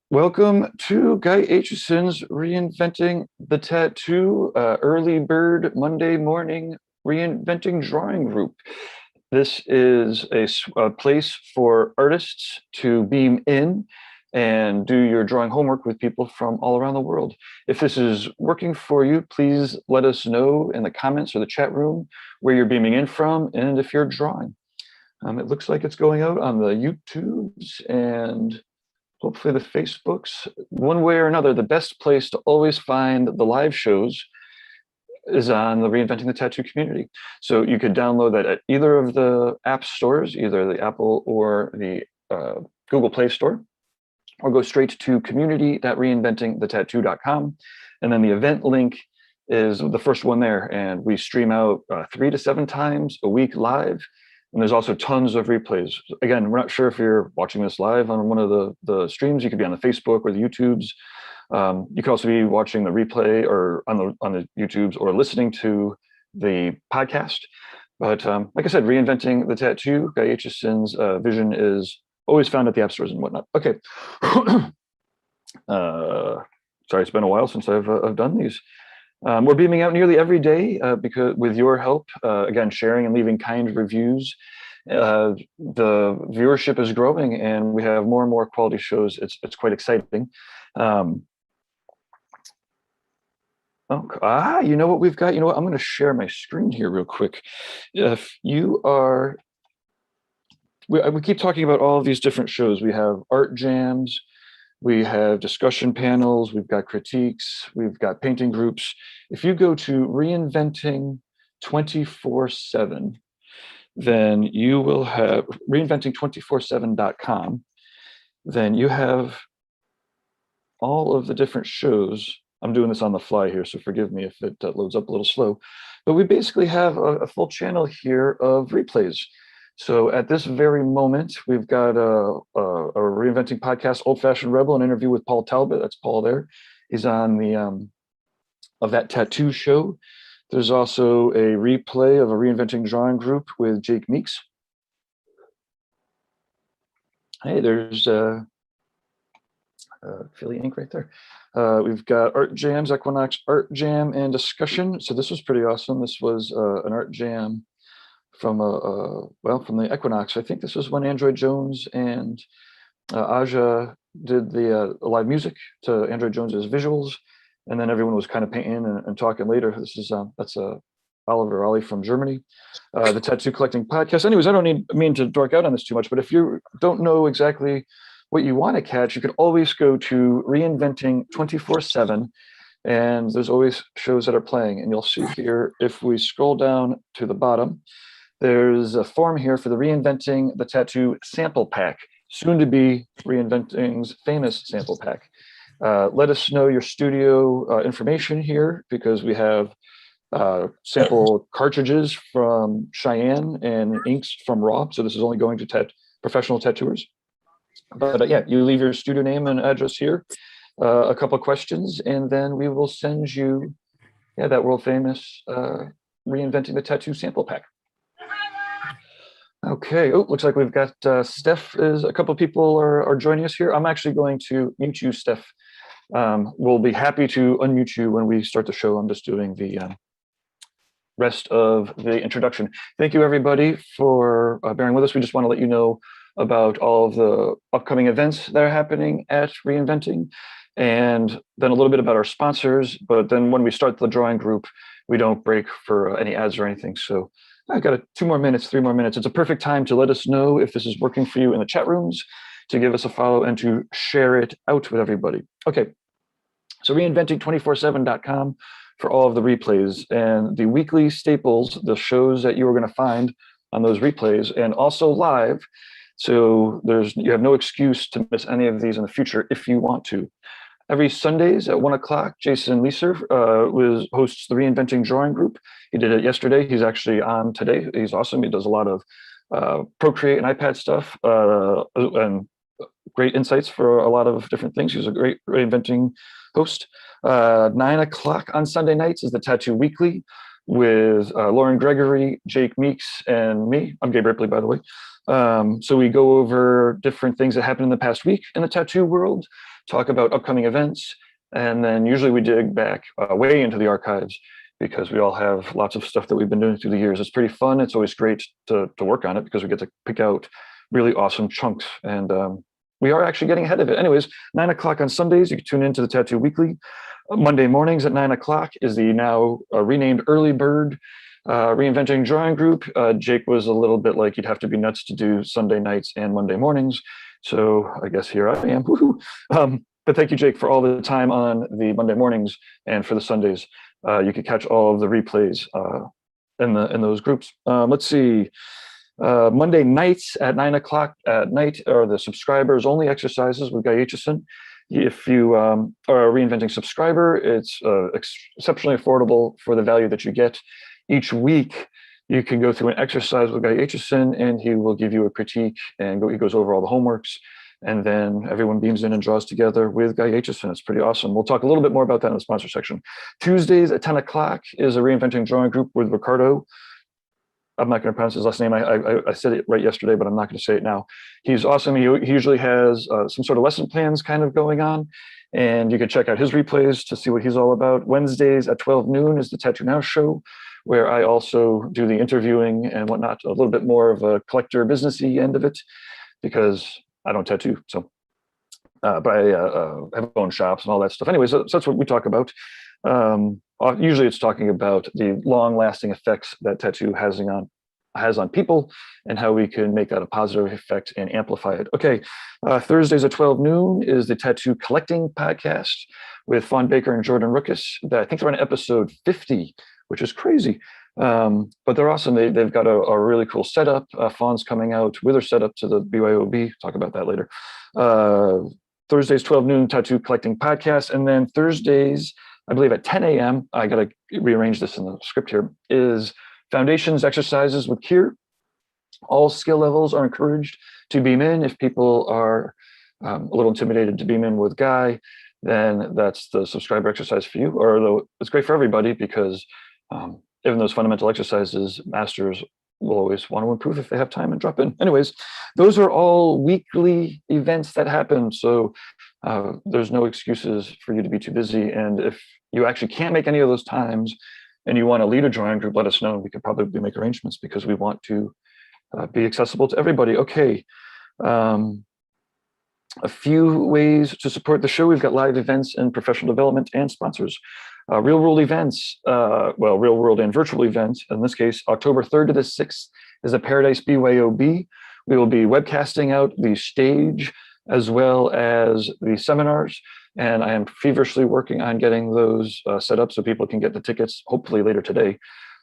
Welcome to Guy Aitchison's Reinventing the Tattoo Early Bird Monday Morning Reinventing Drawing Group. This is a place for artists to beam in and do your drawing homework with people from all around the world. If this is working for you, please let us know in the comments or the chat room where you're beaming in from and if you're drawing. It looks like it's going out on the YouTubes and hopefully the Facebooks. One way or another, the best place to always find the live shows is on the Reinventing the Tattoo community. So you could download that at either of the app stores, either the Apple or the Google Play Store, or go straight to community.reinventingthetattoo.com. And then the event link is the first one there. And we stream out 3 to 7 times a week live. And there's also tons of replays. Again, we're not sure if you're watching this live on one of the streams. You could be on the Facebook or the YouTubes. You could also be watching the replay or on the YouTubes or listening to the podcast. But like I said, Reinventing the Tattoo, Guy Aitchison's vision is always found at the app stores and whatnot. Okay. Sorry, it's been a while since I've done these. We're beaming out nearly every day because with your help, again, sharing and leaving kind reviews. The viewership is growing and we have more and more quality shows. It's quite exciting. You know what we've got? You know what? I'm going to share my screen here real quick. If you are, we keep talking about all of these different shows. We have art jams. We have discussion panels, we've got critiques, we've got painting groups. If you go to Reinventing 24/7, then you will have reinventing247.com. Then you have all of the different shows. I'm doing this on the fly here, so forgive me if it loads up a little slow. But we basically have a full channel here of replays. So at this very moment, we've got a Reinventing podcast, Old Fashioned Rebel, an interview with Paul Talbot. That's Paul there. He's on the of that tattoo show. There's also a replay of a Reinventing drawing group with Jake Meeks. Hey, there's Philly Ink right there. We've got art jams, Equinox art jam and discussion. So this was pretty awesome. This was an art jam from from the Equinox. I think this was when Android Jones and Aja did the live music to Android Jones's visuals, and then everyone was kind of painting and talking later. This is that's Oliver Ollie from Germany, the Tattoo Collecting Podcast. Anyways, I don't mean to dork out on this too much, but if you don't know exactly what you want to catch, you can always go to Reinventing 24/7. And there's always shows that are playing, and you'll see here, if we scroll down to the bottom, there's a form here for the Reinventing the Tattoo sample pack, soon to be Reinventing's famous sample pack. Let us know your studio information here, because we have sample cartridges from Cheyenne and inks from Raw. So this is only going to professional tattooers. But yeah, you leave your studio name and address here, a couple of questions, and then we will send you that world famous Reinventing the Tattoo sample pack. Okay. Oh, looks like we've got Steph. A couple of people are joining us here. I'm actually going to mute you, Steph. We'll be happy to unmute you when we start the show. I'm just doing the rest of the introduction. Thank you, everybody, for bearing with us. We just want to let you know about all of the upcoming events that are happening at Reinventing, and then a little bit about our sponsors. But then when we start the drawing group, we don't break for any ads or anything. So I've got 2 more minutes, 3 more minutes. It's a perfect time to let us know if this is working for you in the chat rooms, to give us a follow and to share it out with everybody. Okay, so reinventing247.com for all of the replays and the weekly staples, the shows that you are going to find on those replays, and also live. So you have no excuse to miss any of these in the future if you want to. Every Sundays at 1 o'clock, Jason Leeser hosts the Reinventing Drawing Group. He did it yesterday. He's actually on today. He's awesome. He does a lot of Procreate and iPad stuff and great insights for a lot of different things. He's a great Reinventing host. 9 o'clock on Sunday nights is the Tattoo Weekly. with Lauren Gregory, Jake Meeks, and me. I'm Gabe Ripley, by the way. So we go over different things that happened in the past week in the tattoo world, talk about upcoming events, and then usually we dig back way into the archives because we all have lots of stuff that we've been doing through the years. It's pretty fun. It's always great to work on it because we get to pick out really awesome chunks, and we are actually getting ahead of it. Anyways, 9 o'clock on Sundays, you can tune into the Tattoo Weekly. Monday mornings at 9 o'clock is the now renamed Early Bird Reinventing Drawing Group. Jake was a little bit like, you'd have to be nuts to do Sunday nights and Monday mornings. So I guess here I am. But thank you, Jake, for all the time on the Monday mornings and for the Sundays. You can catch all of the replays in those groups. Let's see. Monday nights at 9 o'clock at night are the subscribers only exercises with Guy Aitchison. If you are a Reinventing subscriber, it's exceptionally affordable for the value that you get. Each week, you can go through an exercise with Guy Aitchison, and he will give you a critique, and he goes over all the homeworks, and then everyone beams in and draws together with Guy Aitchison. It's pretty awesome. We'll talk a little bit more about that in the sponsor section. Tuesdays at 10 o'clock is a Reinventing Drawing Group with Ricardo. I'm not going to pronounce his last name. I said it right yesterday, but I'm not going to say it now. He's awesome. He usually has some sort of lesson plans kind of going on, and you can check out his replays to see what he's all about. Wednesdays at 12 noon is the Tattoo Now show, where I also do the interviewing and whatnot, a little bit more of a collector businessy end of it, because I don't tattoo. So, but I have own shops and all that stuff. Anyways, so that's what we talk about. Usually it's talking about the long-lasting effects that tattoo has on people and how we can make that a positive effect and amplify it. Okay, Thursdays at 12 noon is the Tattoo Collecting Podcast with Fawn Baker and Jordan Rookus. I think they're on episode 50, which is crazy. But they're awesome. They've got a really cool setup. Fawn's coming out with her setup to the BYOB. Talk about that later. Thursdays, 12 noon, Tattoo Collecting Podcast. And then Thursdays, I believe at 10 a.m., I got to rearrange this in the script here, is Foundations Exercises with Kier. All skill levels are encouraged to beam in. If people are a little intimidated to beam in with Guy, then that's the subscriber exercise for you. Or though it's great for everybody, because even those fundamental exercises, masters will always want to improve if they have time and drop in. Anyways, those are all weekly events that happen. So there's no excuses for you to be too busy. And if you actually can't make any of those times and you want to lead a drawing group, let us know. We could probably make arrangements, because we want to be accessible to everybody. Okay. A few ways to support the show. We've got live events and professional development and sponsors. Real world events, well, real world and virtual events. In this case, October 3rd to the 6th is a Paradise BYOB. We will be webcasting out the stage as well as the seminars. And I am feverishly working on getting those set up so people can get the tickets, hopefully later today,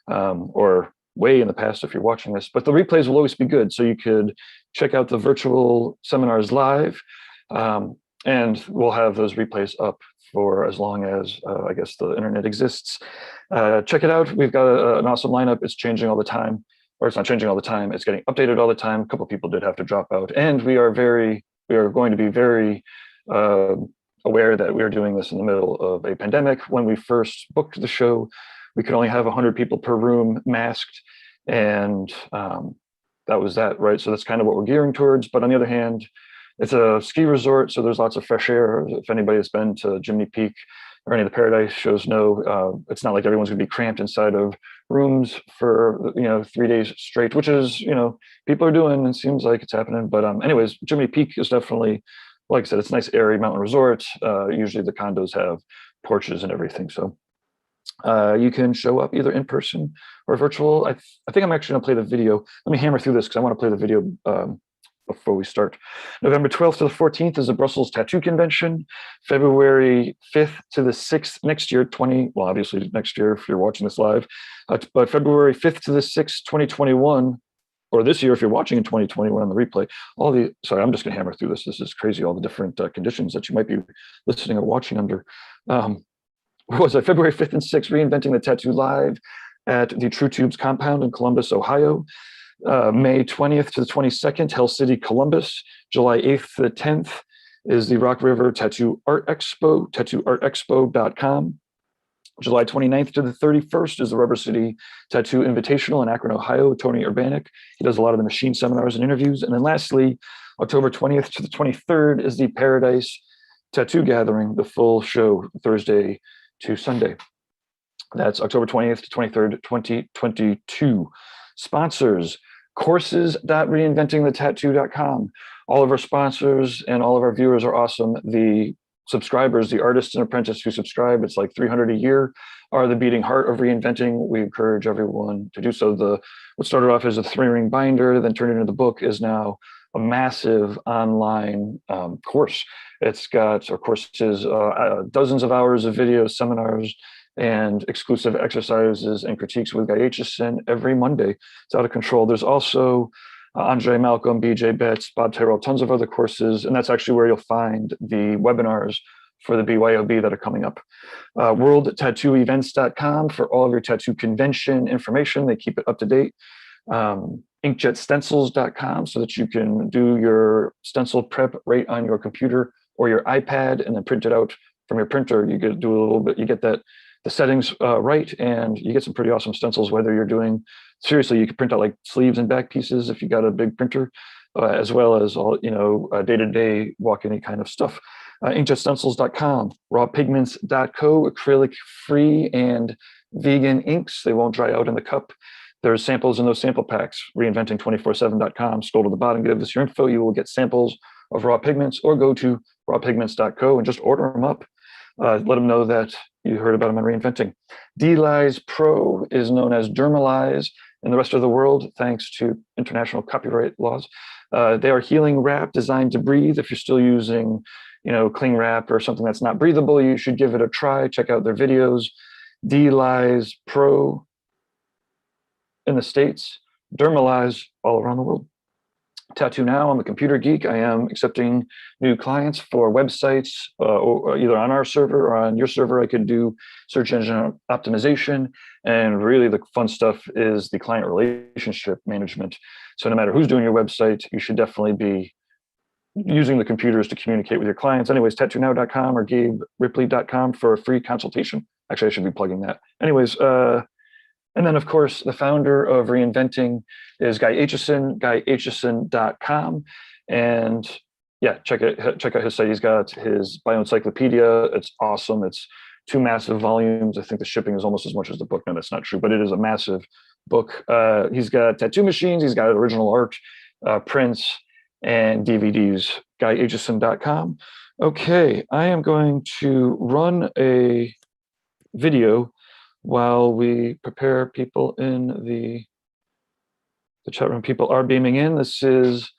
or way in the past if you're watching this. But the replays will always be good. So you could check out the virtual seminars live, and we'll have those replays up for as long as, I guess, the internet exists. Check it out. We've got an awesome lineup. It's changing all the time, or it's not changing all the time. It's getting updated all the time. A couple of people did have to drop out. And we are going to be very aware that we are doing this in the middle of a pandemic. When we first booked the show, we could only have 100 people per room masked, and that was that, right? So that's kind of what we're gearing towards. But on the other hand, it's a ski resort, so there's lots of fresh air. If anybody has been to Jiminy Peak or any of the Paradise shows know, it's not like everyone's going to be cramped inside of rooms for 3 days straight, which is people are doing, and seems like it's happening. But anyways, Jiminy Peak is definitely, like I said, it's a nice airy mountain resort. Usually the condos have porches and everything, so you can show up either in person or virtual. I think I'm actually going to play the video. Let me hammer through this because I want to play the video before we start. November 12th to the 14th is the Brussels Tattoo Convention. February 5th to the 6th next year, well, obviously next year if you're watching this live, but February 5th to the 6th, 2021, or this year if you're watching in 2021 on the replay. Sorry, I'm just going to hammer through this. This is crazy, all the different conditions that you might be listening or watching under. What was it? February 5th and 6th, Reinventing the Tattoo Live at the True Tubes compound in Columbus, Ohio. May 20th to the 22nd, Hell City, Columbus. July 8th to the 10th is the Rock River Tattoo Art Expo, tattooartexpo.com. July 29th to the 31st is the Rubber City Tattoo Invitational in Akron, Ohio. Tony Urbanic. He does a lot of the machine seminars and interviews. And then lastly, October 20th to the 23rd is the Paradise Tattoo Gathering, the full show, Thursday to Sunday. That's October 20th to 23rd, 2022. Sponsors, courses.reinventingthetattoo.com. All of our sponsors and all of our viewers are awesome. The subscribers, the artists and apprentices who subscribe, it's like 300 a year, are the beating heart of reinventing. We encourage everyone to do so. What started off as a 3-ring binder, then turned into the book, is now a massive online course. It's got, of course, dozens of hours of videos, seminars, and exclusive exercises and critiques with Guy Aitchison every Monday. It's out of control. There's also Andre Malcolm, BJ Betts, Bob Tyrrell, tons of other courses. And that's actually where you'll find the webinars for the BYOB that are coming up. WorldTattooEvents.com for all of your tattoo convention information. They keep it up to date. InkjetStencils.com so that you can do your stencil prep right on your computer or your iPad and then print it out from your printer. You get do a little bit, you get the settings right, and you get some pretty awesome stencils, whether you're doing, seriously, you can print out like sleeves and back pieces if you got a big printer, as well as all, day-to-day walk-in kind of stuff. InkjetStencils.com, rawpigments.co, acrylic-free and vegan inks. They won't dry out in the cup. There's samples in those sample packs. Reinventing247.com. Scroll to the bottom, give us your info. You will get samples of raw pigments, or go to rawpigments.co and just order them up. Let them know that you heard about them on Reinventing. D-Lyze Pro is known as Dermalyze in the rest of the world, thanks to international copyright laws. They are healing wrap designed to breathe. If you're still using, cling wrap or something that's not breathable, you should give it a try. Check out their videos. D-Lyze Pro in the States, Dermalyze all around the world. Tattoo Now, I'm a computer geek. I am accepting new clients for websites, or either on our server or on your server. I could do search engine optimization. And really the fun stuff is the client relationship management. So no matter who's doing your website, you should definitely be using the computers to communicate with your clients. Anyways, tattoonnow.com or GabeRipley.com for a free consultation. Actually, I should be plugging that. Anyways, and then, of course, the founder of Reinventing is Guy Aitchison, guyaitchison.com. And yeah, check out his site. He's got his bioencyclopedia. It's awesome. It's 2 massive volumes. I think the shipping is almost as much as the book. No, that's not true, but it is a massive book. He's got tattoo machines. He's got original art, prints, and DVDs, guyaitchison.com. Okay, I am going to run a video while we prepare people in the chat room. People are beaming in. This is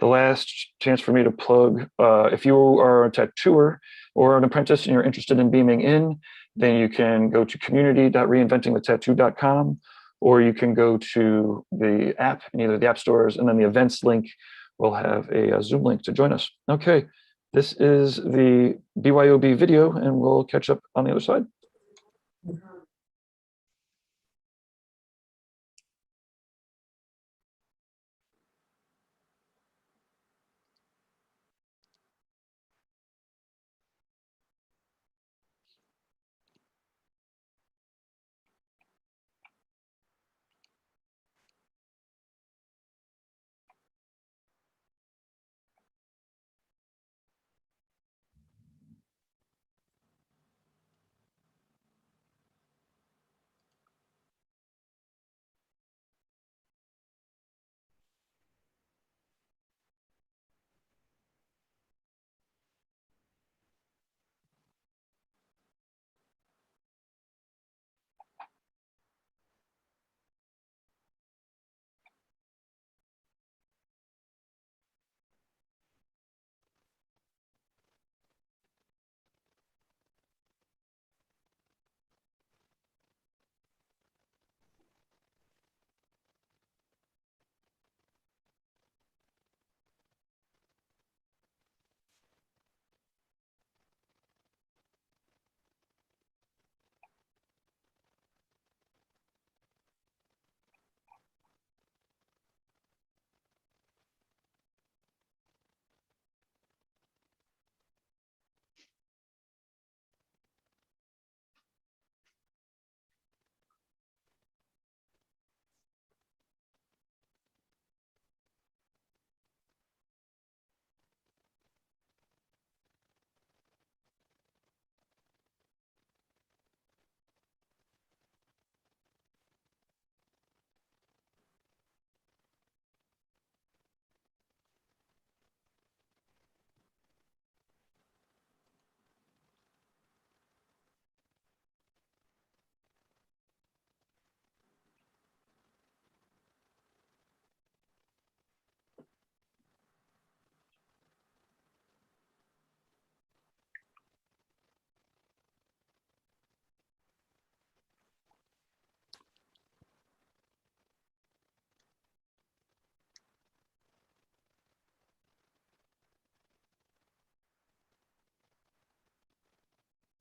the last chance for me to plug. If you are a tattooer or an apprentice and you're interested in beaming in, then you can go to community.reinventingthetattoo.com, or you can go to the app in either the app stores, and then the events link will have a Zoom link to join us. Okay, this is the BYOB video, and we'll catch up on the other side.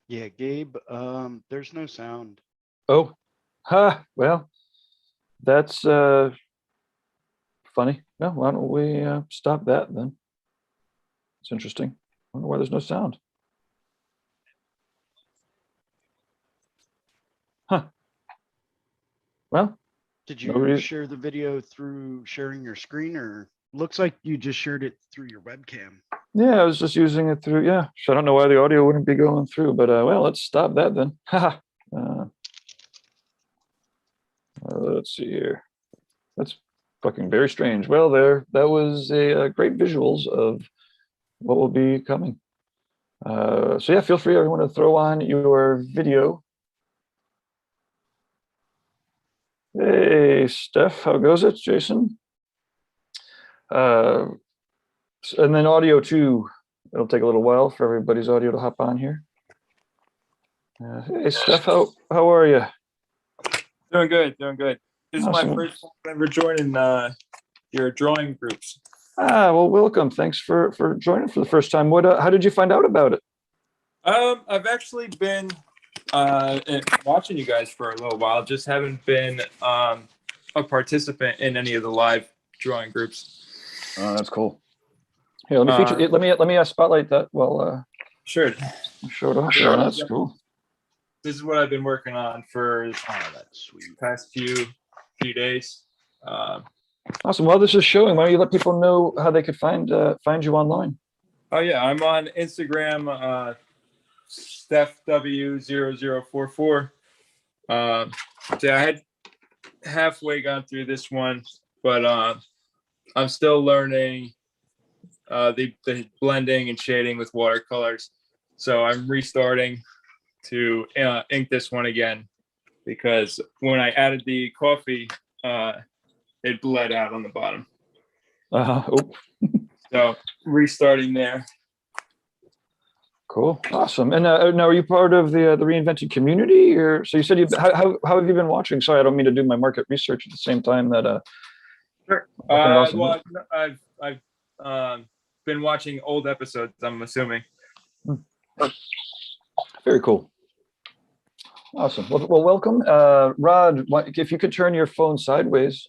Yeah, Gabe, there's no sound. Oh, well, that's funny. Well, why don't we stop that then? It's interesting. I wonder why there's no sound. Huh. Well, Did no you reason. share the video through sharing your screen, or looks like you just shared it through your webcam? Yeah, I was just using it through. Yeah, so I don't know why the audio wouldn't be going through, but well, let's stop that then. Haha. Let's see here. That's fucking very strange. Well, that was a great visuals of what will be coming. So yeah, feel free everyone to throw on your video. Hey, Steph, how goes it? Jason? Uh, and then audio too. It'll take a little while for everybody's audio to hop on here. Hey, Steph, how are you? Doing good, doing good. This is my Awesome. first time ever joining your drawing groups. Well, welcome. Thanks for joining for the first time. What? How did you find out about it? I've actually been watching you guys for a little while. Just haven't been a participant in any of the live drawing groups. Oh, that's cool. Here, let me feature. Let me spotlight that. Well, sure. Show it off. Yeah, that's cool. This is what I've been working on for that's sweet. Past few days. Awesome. While this is showing, why don't you let people know how they could find you online? Oh yeah, I'm on Instagram, StephW0044. Yeah, I had halfway gone through this one, but I'm still learning the blending and shading with watercolors. So I'm restarting to ink this one again because when I added the coffee, it bled out on the bottom. So restarting there. Cool, awesome. And now, are you part of the Reinventing community, or so you said? How have you been watching? Sorry, I don't mean to do my market research at the same time that. Sure. Well, I've been watching old episodes. I'm assuming. Very cool. Awesome. Well, welcome, Rod. If you could turn your phone sideways.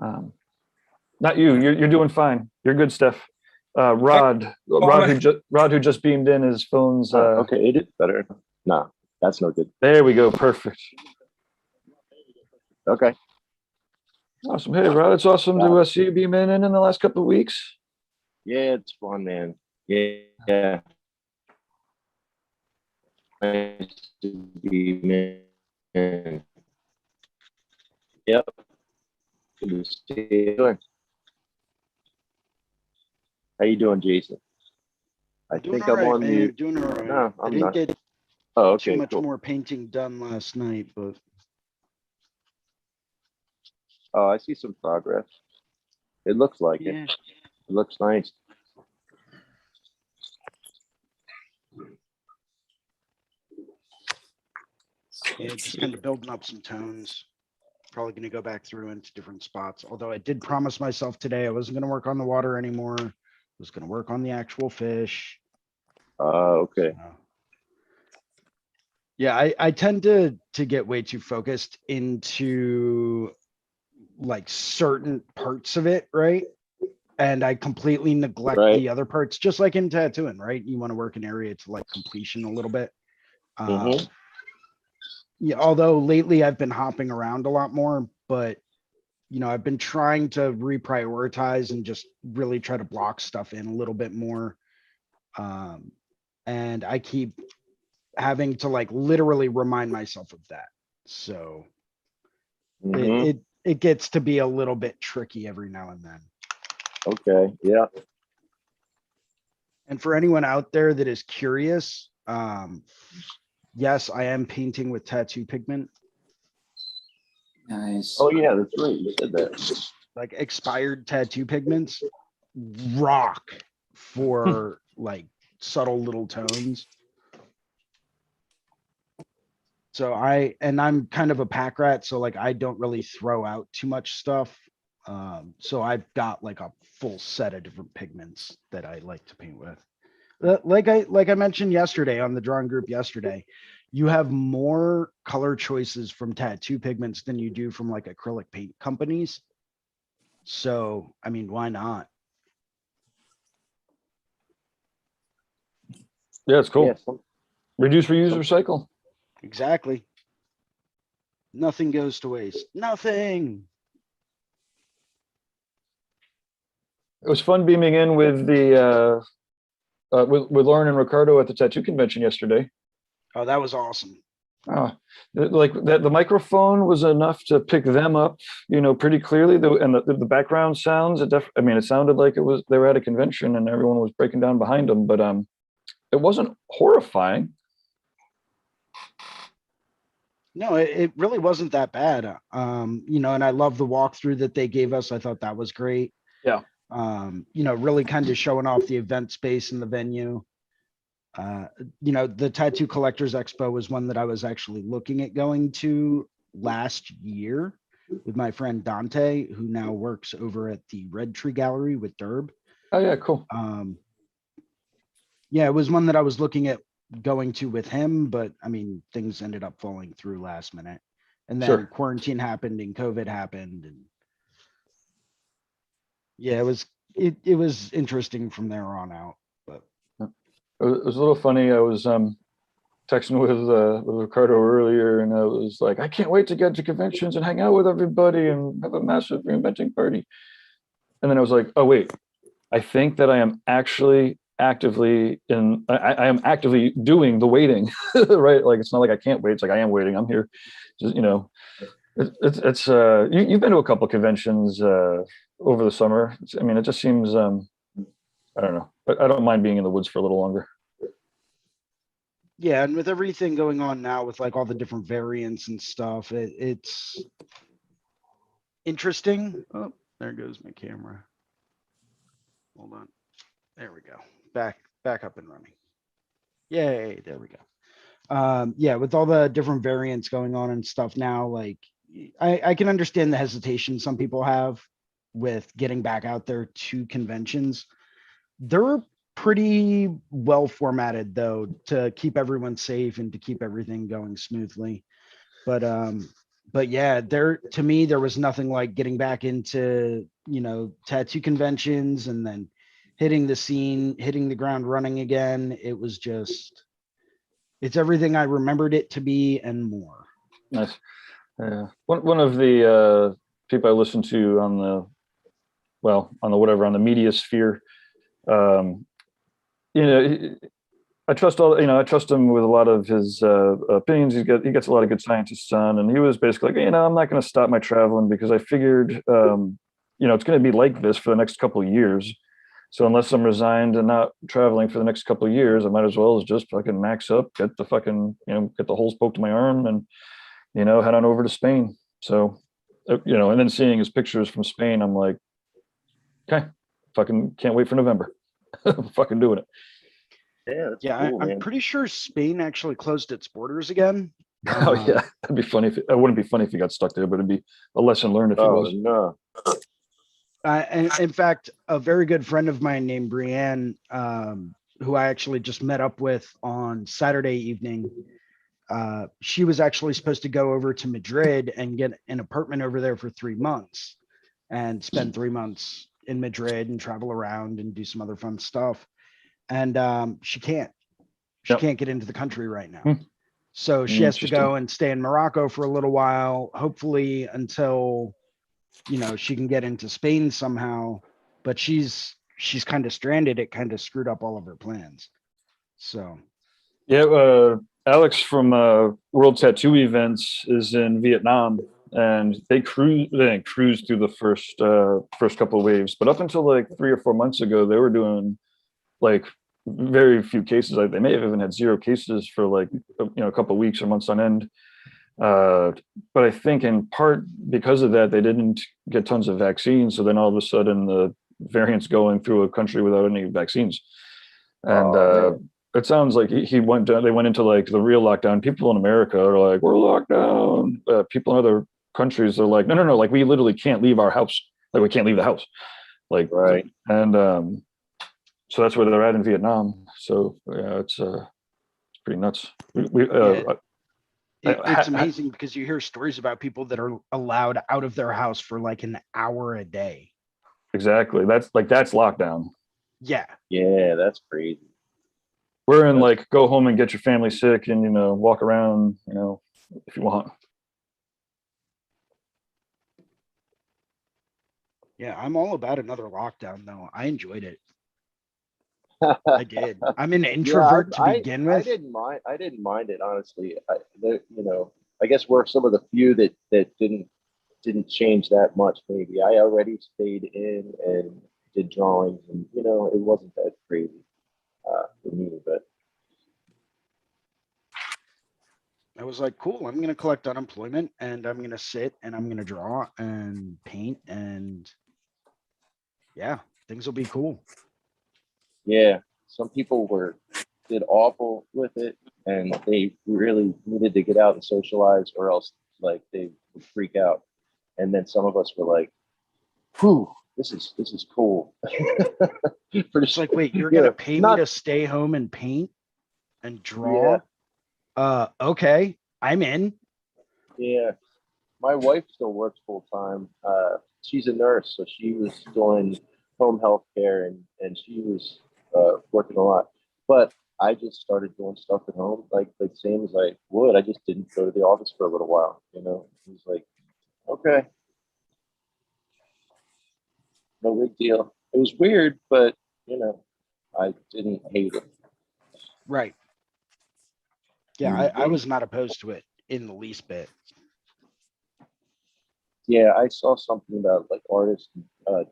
Not you. You're doing fine. You're good, Steph. Rod, who just beamed in his phone's. Okay, it is better. No, that's no good. There we go. Perfect. Okay. Awesome. Hey, Rod, it's awesome to see you beam in the last couple of weeks. Yeah, it's fun, man. Yeah. Nice to be in. Yep. Good to see you. How you doing, Jason? I Doing think all I'm right, on man. mute. Doing all right. No, I I'm didn't not. get Okay, too much cool. more painting done last night, but Oh, I see some progress. It looks like it. It looks nice. yeah, just kind of building up some tones. Probably going to go back through into different spots. Although I did promise myself today I wasn't going to work on the water anymore. I was going to work on the actual fish. Okay. Yeah, I tend to get way too focused into like certain parts of it, right? And I completely neglect the other parts, just like in tattooing, right? You want to work an area to like completion a little bit. Yeah, although lately I've been hopping around a lot more, but you know, I've been trying to reprioritize and just really try to block stuff in a little bit more. And I keep having to like literally remind myself of that. So it gets to be a little bit tricky every now and then. Okay, yeah. And for anyone out there that is curious, yes, I am painting with tattoo pigment. Nice. Oh yeah, that's right. You said that. Like expired tattoo pigments rock for like subtle little tones. So I'm kind of a pack rat, so like I don't really throw out too much stuff. So I've got like a full set of different pigments that I like to paint with. Like I mentioned yesterday on the drawing group yesterday, you have more color choices from tattoo pigments than you do from like acrylic paint companies. So, I mean, why not? Yeah, it's cool. Yeah, Reduce, reuse, recycle. Exactly. Nothing goes to waste. Nothing. It was fun beaming in with the with Lauren and Ricardo at the tattoo convention yesterday. Oh, that was awesome. Like that, the microphone was enough to pick them up, pretty clearly. And the background sounds. I mean, it sounded like they were at a convention and everyone was breaking down behind them. But it wasn't horrifying. No, it really wasn't that bad. And I love the walkthrough that they gave us. I thought that was great. Yeah. Really kind of showing off the event space in the venue. The Tattoo Collectors Expo was one that I was actually looking at going to last year with my friend Dante, who now works over at the Red Tree Gallery with Derb. Oh yeah, cool. It was one that I was looking at going to with him, but I mean, things ended up falling through last minute. And then quarantine happened and COVID happened. And yeah, it was interesting from there on out. But it was a little funny. I was texting with Ricardo earlier, and I was like, I can't wait to get to conventions and hang out with everybody and have a massive reinventing party. And then I was like, oh wait, I think that I am actually actively I am actively doing the waiting, right? Like it's not like I can't wait. It's like I am waiting. I'm here. Just it's you've been to a couple of conventions over the summer. I mean, it just seems I don't know. I don't mind being in the woods for a little longer. Yeah, and with everything going on now with like all the different variants and stuff, it's interesting. Oh, there goes my camera. Hold on. There we go. Back up and running. Yay, there we go. With all the different variants going on and stuff now, like I can understand the hesitation some people have with getting back out there to conventions. They're pretty well formatted though to keep everyone safe and to keep everything going smoothly. But yeah, to me there was nothing like getting back into tattoo conventions and then hitting the scene, hitting the ground running again. It's everything I remembered it to be and more. Nice. One of the people I listen to on the media sphere, I trust I trust him with a lot of his opinions. He gets a lot of good scientists on, and he was basically like, I'm not going to stop my traveling because I figured, it's going to be like this for the next couple of years. So unless I'm resigned and not traveling for the next couple of years, I might as well just fucking max up, get the fucking, get the holes poked in my arm and, head on over to Spain. So, and then seeing his pictures from Spain, I'm like, okay, fucking can't wait for November. Fucking doing it. Yeah, cool, I'm pretty sure Spain actually closed its borders again. Oh yeah, that'd be funny. It wouldn't be funny if he got stuck there, but it'd be a lesson learned if he was. No. And in fact, a very good friend of mine named Brienne, who I actually just met up with on Saturday evening, she was actually supposed to go over to Madrid and get an apartment over there for 3 months and spend 3 months in Madrid and travel around and do some other fun stuff. And she can't get into the country right now. So she has to go and stay in Morocco for a little while, hopefully until she can get into Spain somehow, but she's kind of stranded. It kind of screwed up all of her plans. So yeah, Alex from World Tattoo Events is in Vietnam, and they cruised through the first couple of waves, but up until like 3 or 4 months ago, they were doing like very few cases. Like they may have even had 0 cases for like a couple of weeks or months on end. But I think in part because of that, they didn't get tons of vaccines. So then all of a sudden the variant's going through a country without any vaccines. And it sounds like they went into like the real lockdown. People in America are like, we're locked down. People in other countries are like, no, like we literally can't leave our house. Like we can't leave the house. Like, right. And so that's where they're at in Vietnam. So yeah, it's pretty nuts. We It's amazing because you hear stories about people that are allowed out of their house for like an hour a day. exactly. That's lockdown. Yeah. Yeah, that's crazy. We're in like go home and get your family sick and walk around, if you want. Yeah, I'm all about another lockdown though. I enjoyed it. I did. I'm an introvert to begin with. I didn't mind it honestly. I guess we're some of the few that didn't change that much. Maybe I already stayed in and did drawings, and it wasn't that crazy for me. But I was like, cool, I'm going to collect unemployment and I'm going to sit and I'm going to draw and paint and yeah, things will be cool. yeah, some people did awful with it, and they really needed to get out and socialize, or else like they would freak out. And then some of us were like, "Whew, this is cool." It's like, wait, you're going to pay me to stay home and paint and draw? Yeah. Okay, I'm in. Yeah. My wife still works full time. She's a nurse, so she was doing home health care, and she was working a lot. But I just started doing stuff at home, like same as I would. I just didn't go to the office for a little while. It was like, okay, no big deal. It was weird, but I didn't hate it. Right. Yeah, I was not opposed to it in the least bit. Yeah, I saw something about like artists,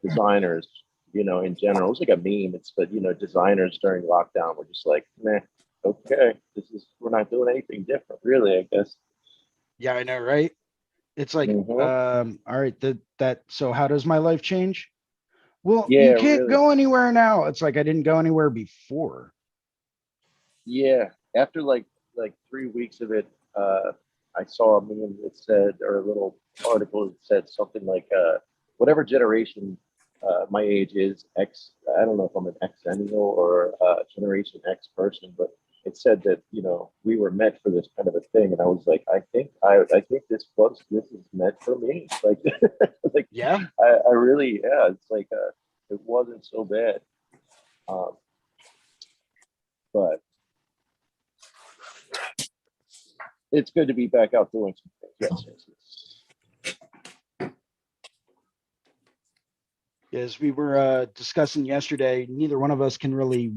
designers, in general. It was like a meme. But designers during lockdown were just like, meh, okay, we're not doing anything different, really, I guess. Yeah, I know, right? It's like, all right, so how does my life change? Well, yeah, you can't really. go anywhere now. It's like I didn't go anywhere before. Yeah, after like 3 weeks of it, I saw a meme that said, or a little article that said something like, whatever generation my age is, X. I don't know if I'm an Xennial or Generation X person, but it said that we were meant for this kind of a thing, and I was like, I think this is meant for me. Like, like yeah, I really, yeah. It's like it wasn't so bad, but it's good to be back out doing something. Yes. As we were discussing yesterday, neither one of us can really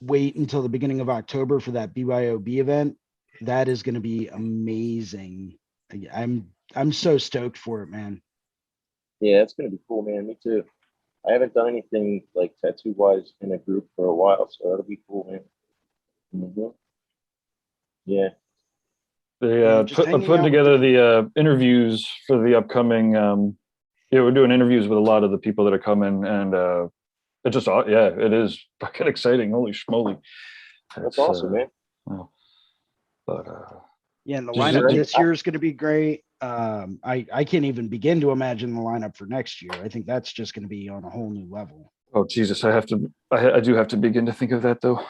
wait until the beginning of October for that BYOB event. That is going to be amazing. I'm so stoked for it, man. Yeah, it's going to be cool, man. Me too. I haven't done anything like tattoo wise in a group for a while, so that'll be cool, man. Mm-hmm. Yeah. I'm putting together the interviews for the upcoming. We're doing interviews with a lot of the people that are coming, and it just, it is fucking exciting. Holy schmoly! That's awesome, man. Well, but yeah, and the lineup this year is going to be great. I can't even begin to imagine the lineup for next year. I think that's just going to be on a whole new level. Oh Jesus, I do have to begin to think of that though.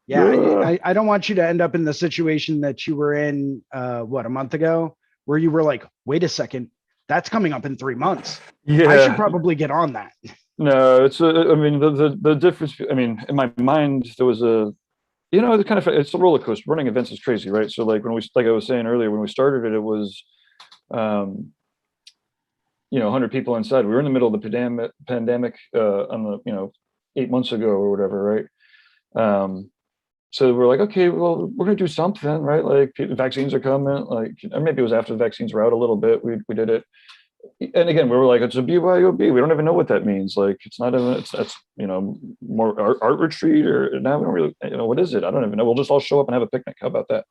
Yeah, I don't want you to end up in the situation that you were in, a month ago, where you were like, wait a second, that's coming up in 3 months. Yeah, I should probably get on that. No, it's I mean, the difference. I mean, in my mind, there was it's a roller coaster. Running events is crazy, right? So like like I was saying earlier, when we started it, it was, 100 people inside. We were in the middle of the pandemic, on the 8 months ago or whatever, right? So we're like, okay, well, we're gonna do something, right? Like vaccines are coming, like, or maybe it was after the vaccines were out a little bit. We did it, and again, we were like, it's a BYOB. We don't even know what that means. Like, it's not even. That's more art retreat, or now we don't really, what is it? I don't even know. We'll just all show up and have a picnic. How about that?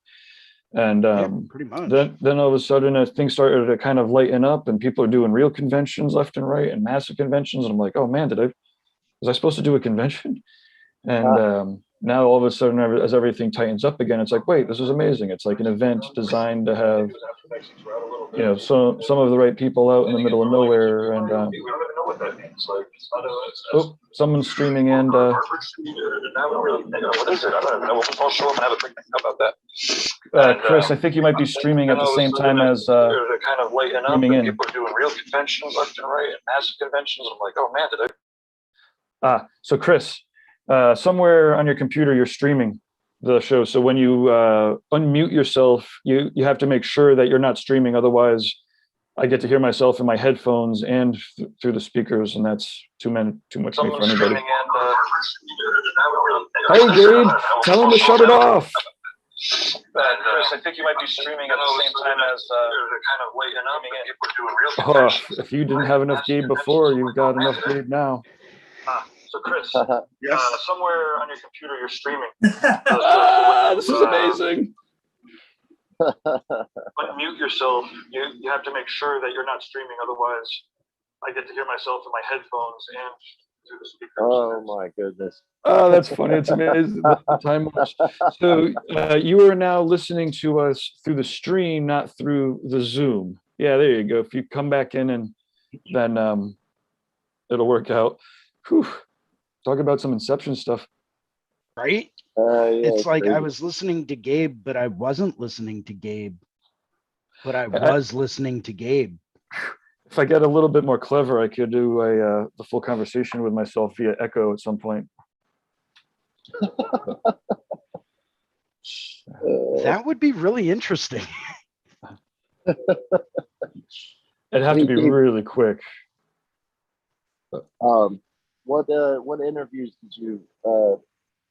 And pretty much. Then all of a sudden, things started to kind of lighten up, and people are doing real conventions left and right, and massive conventions. And I'm like, oh man, was I supposed to do a convention? And now all of a sudden, as everything tightens up again, it's like, wait, this is amazing. It's like an event designed to have, some of the right people out in the middle of nowhere, and what that means. Like, I don't know. Oh, someone's streaming and What is it? I don't even know. We'll just all show up and have a picnic. How about that? Chris, I think you might be streaming at the same time as they're kind of lighting up, streaming and in. people are doing real conventions left and right, and massive conventions. I'm like, oh man, did I? So Chris, somewhere on your computer, you're streaming the show. So when you unmute yourself, you have to make sure that you're not streaming. Otherwise, I get to hear myself in my headphones and through the speakers, and that's too much for anybody. Streaming Hey, Gabe, tell him to shut it off. Chris, I think you might be streaming at the same time as they're kind of lighting up, and people are doing real conventions. If you didn't have enough Gabe before, you've got enough Gabe now. So Chris, Yes. somewhere on your computer you're streaming. This is amazing. Unmute yourself. You have to make sure that you're not streaming. Otherwise, I get to hear myself in my headphones and through the speakers. Oh my goodness. Oh, that's funny. It's amazing. The time lapse. So you are now listening to us through the stream, not through the Zoom. Yeah, there you go. If you come back in, and then it'll work out. Whew. Talk about some Inception stuff. Right? Yeah, It's like I crazy. was listening to Gabe, but I wasn't listening to Gabe. But I was listening to Gabe. If I get a little bit more clever, I could do the full conversation with myself via echo at some point. That would be really interesting. It'd have to be really quick. What interviews did you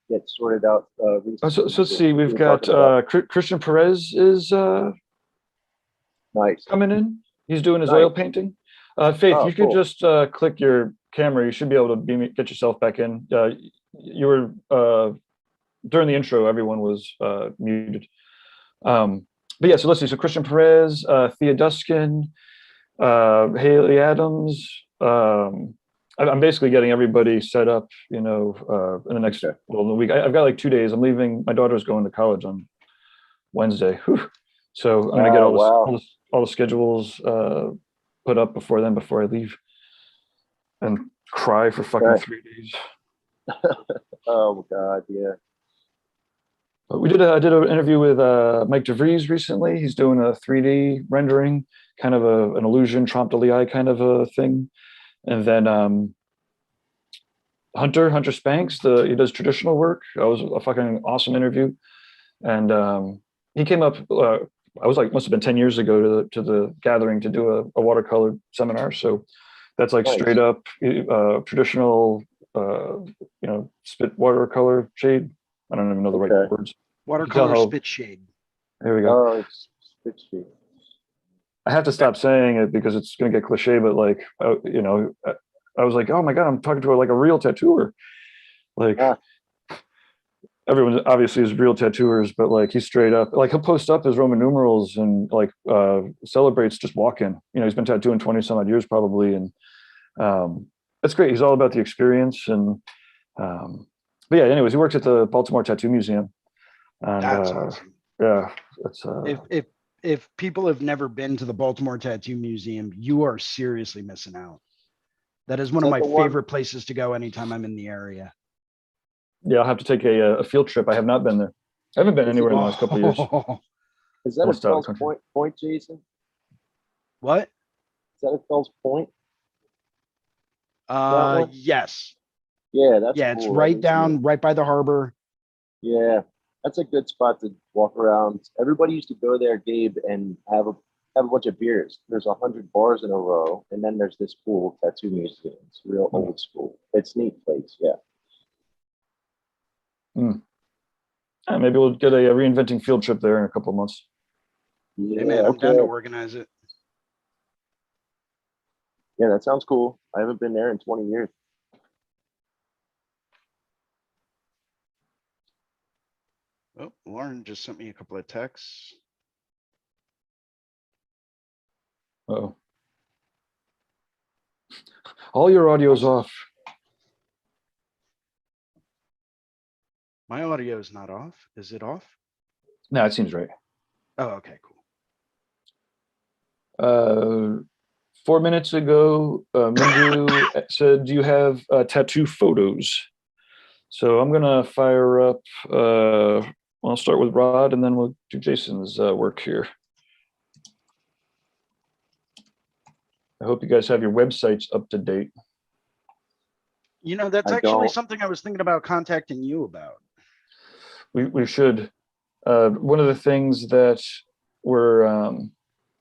get sorted out recently? So let's see. We've You were got talking about? Christian Perez is Nice. coming in. He's doing his Nice. oil painting. Faith, Oh, you could cool. just click your camera. You should be able to get yourself back in. You were during the intro, everyone was muted. But yeah, so let's see. So Christian Perez, Thea Duskin, Haley Adams. I'm basically getting everybody set up, in the next week. I've got like 2 days. I'm leaving. My daughter's going to college on Wednesday. Whew. So I'm gonna get all the schedules put up before I leave, and cry for fucking 3 days. Oh God, yeah. But I did an interview with Mike DeVries recently. He's doing a 3D rendering, kind of an illusion, trompe l'oeil kind of a thing. And then Hunter Spanks, he does traditional work. That was a fucking awesome interview. And he came up, I was like, must have been 10 years ago to the gathering to do a watercolor seminar. So that's like Nice. straight up traditional, spit watercolor shade. I don't even know the right words. Watercolor Tell- spit shade. There we go. Oh, it's spit sheet. I have to stop saying it because it's going to get cliche, but like, I was like, oh my God, I'm talking to like a real tattooer. Like everyone obviously is real tattooers, but like he's straight up, like he'll post up his Roman numerals and like celebrates just walking. He's been tattooing 20 some odd years probably. And that's great. He's all about the experience. And but yeah, anyways, he works at the Baltimore Tattoo Museum. And That's awesome. yeah, that's If people have never been to the Baltimore Tattoo Museum, you are seriously missing out. That is one of my favorite places to go anytime I'm in the area. Yeah, I'll have to take a field trip. I have not been there. I haven't been anywhere in the last couple of years. Is that a Almost out of the Fells country. Point, Jason? What? Is that a Fells Point? one? Yes. Yeah, that's Yeah, it's cool. right down, right by the harbor. Yeah, that's a good spot to walk around. Everybody used to go there, Gabe, and have a bunch of beers. There's 100 bars in a row, and then there's this cool tattoo museum. It's real old school. It's a neat place, yeah. Maybe we'll get a reinventing field trip there in a couple of months. Yeah, Hey man, I'm down to organize it. Yeah, that sounds cool. I haven't been there in 20 years. Oh, Lauren just sent me a couple of texts. Uh-oh. All your audio's off. My audio is not off. Is it off? No, it seems right. Oh, okay, cool. 4 minutes ago, Mindu said, "Do you have tattoo photos?" So I'm gonna fire up. I'll start with Rod, and then we'll do Jason's work here. I hope you guys have your websites up to date. That's I actually don't. something I was thinking about contacting you about. We should. One of the things that we're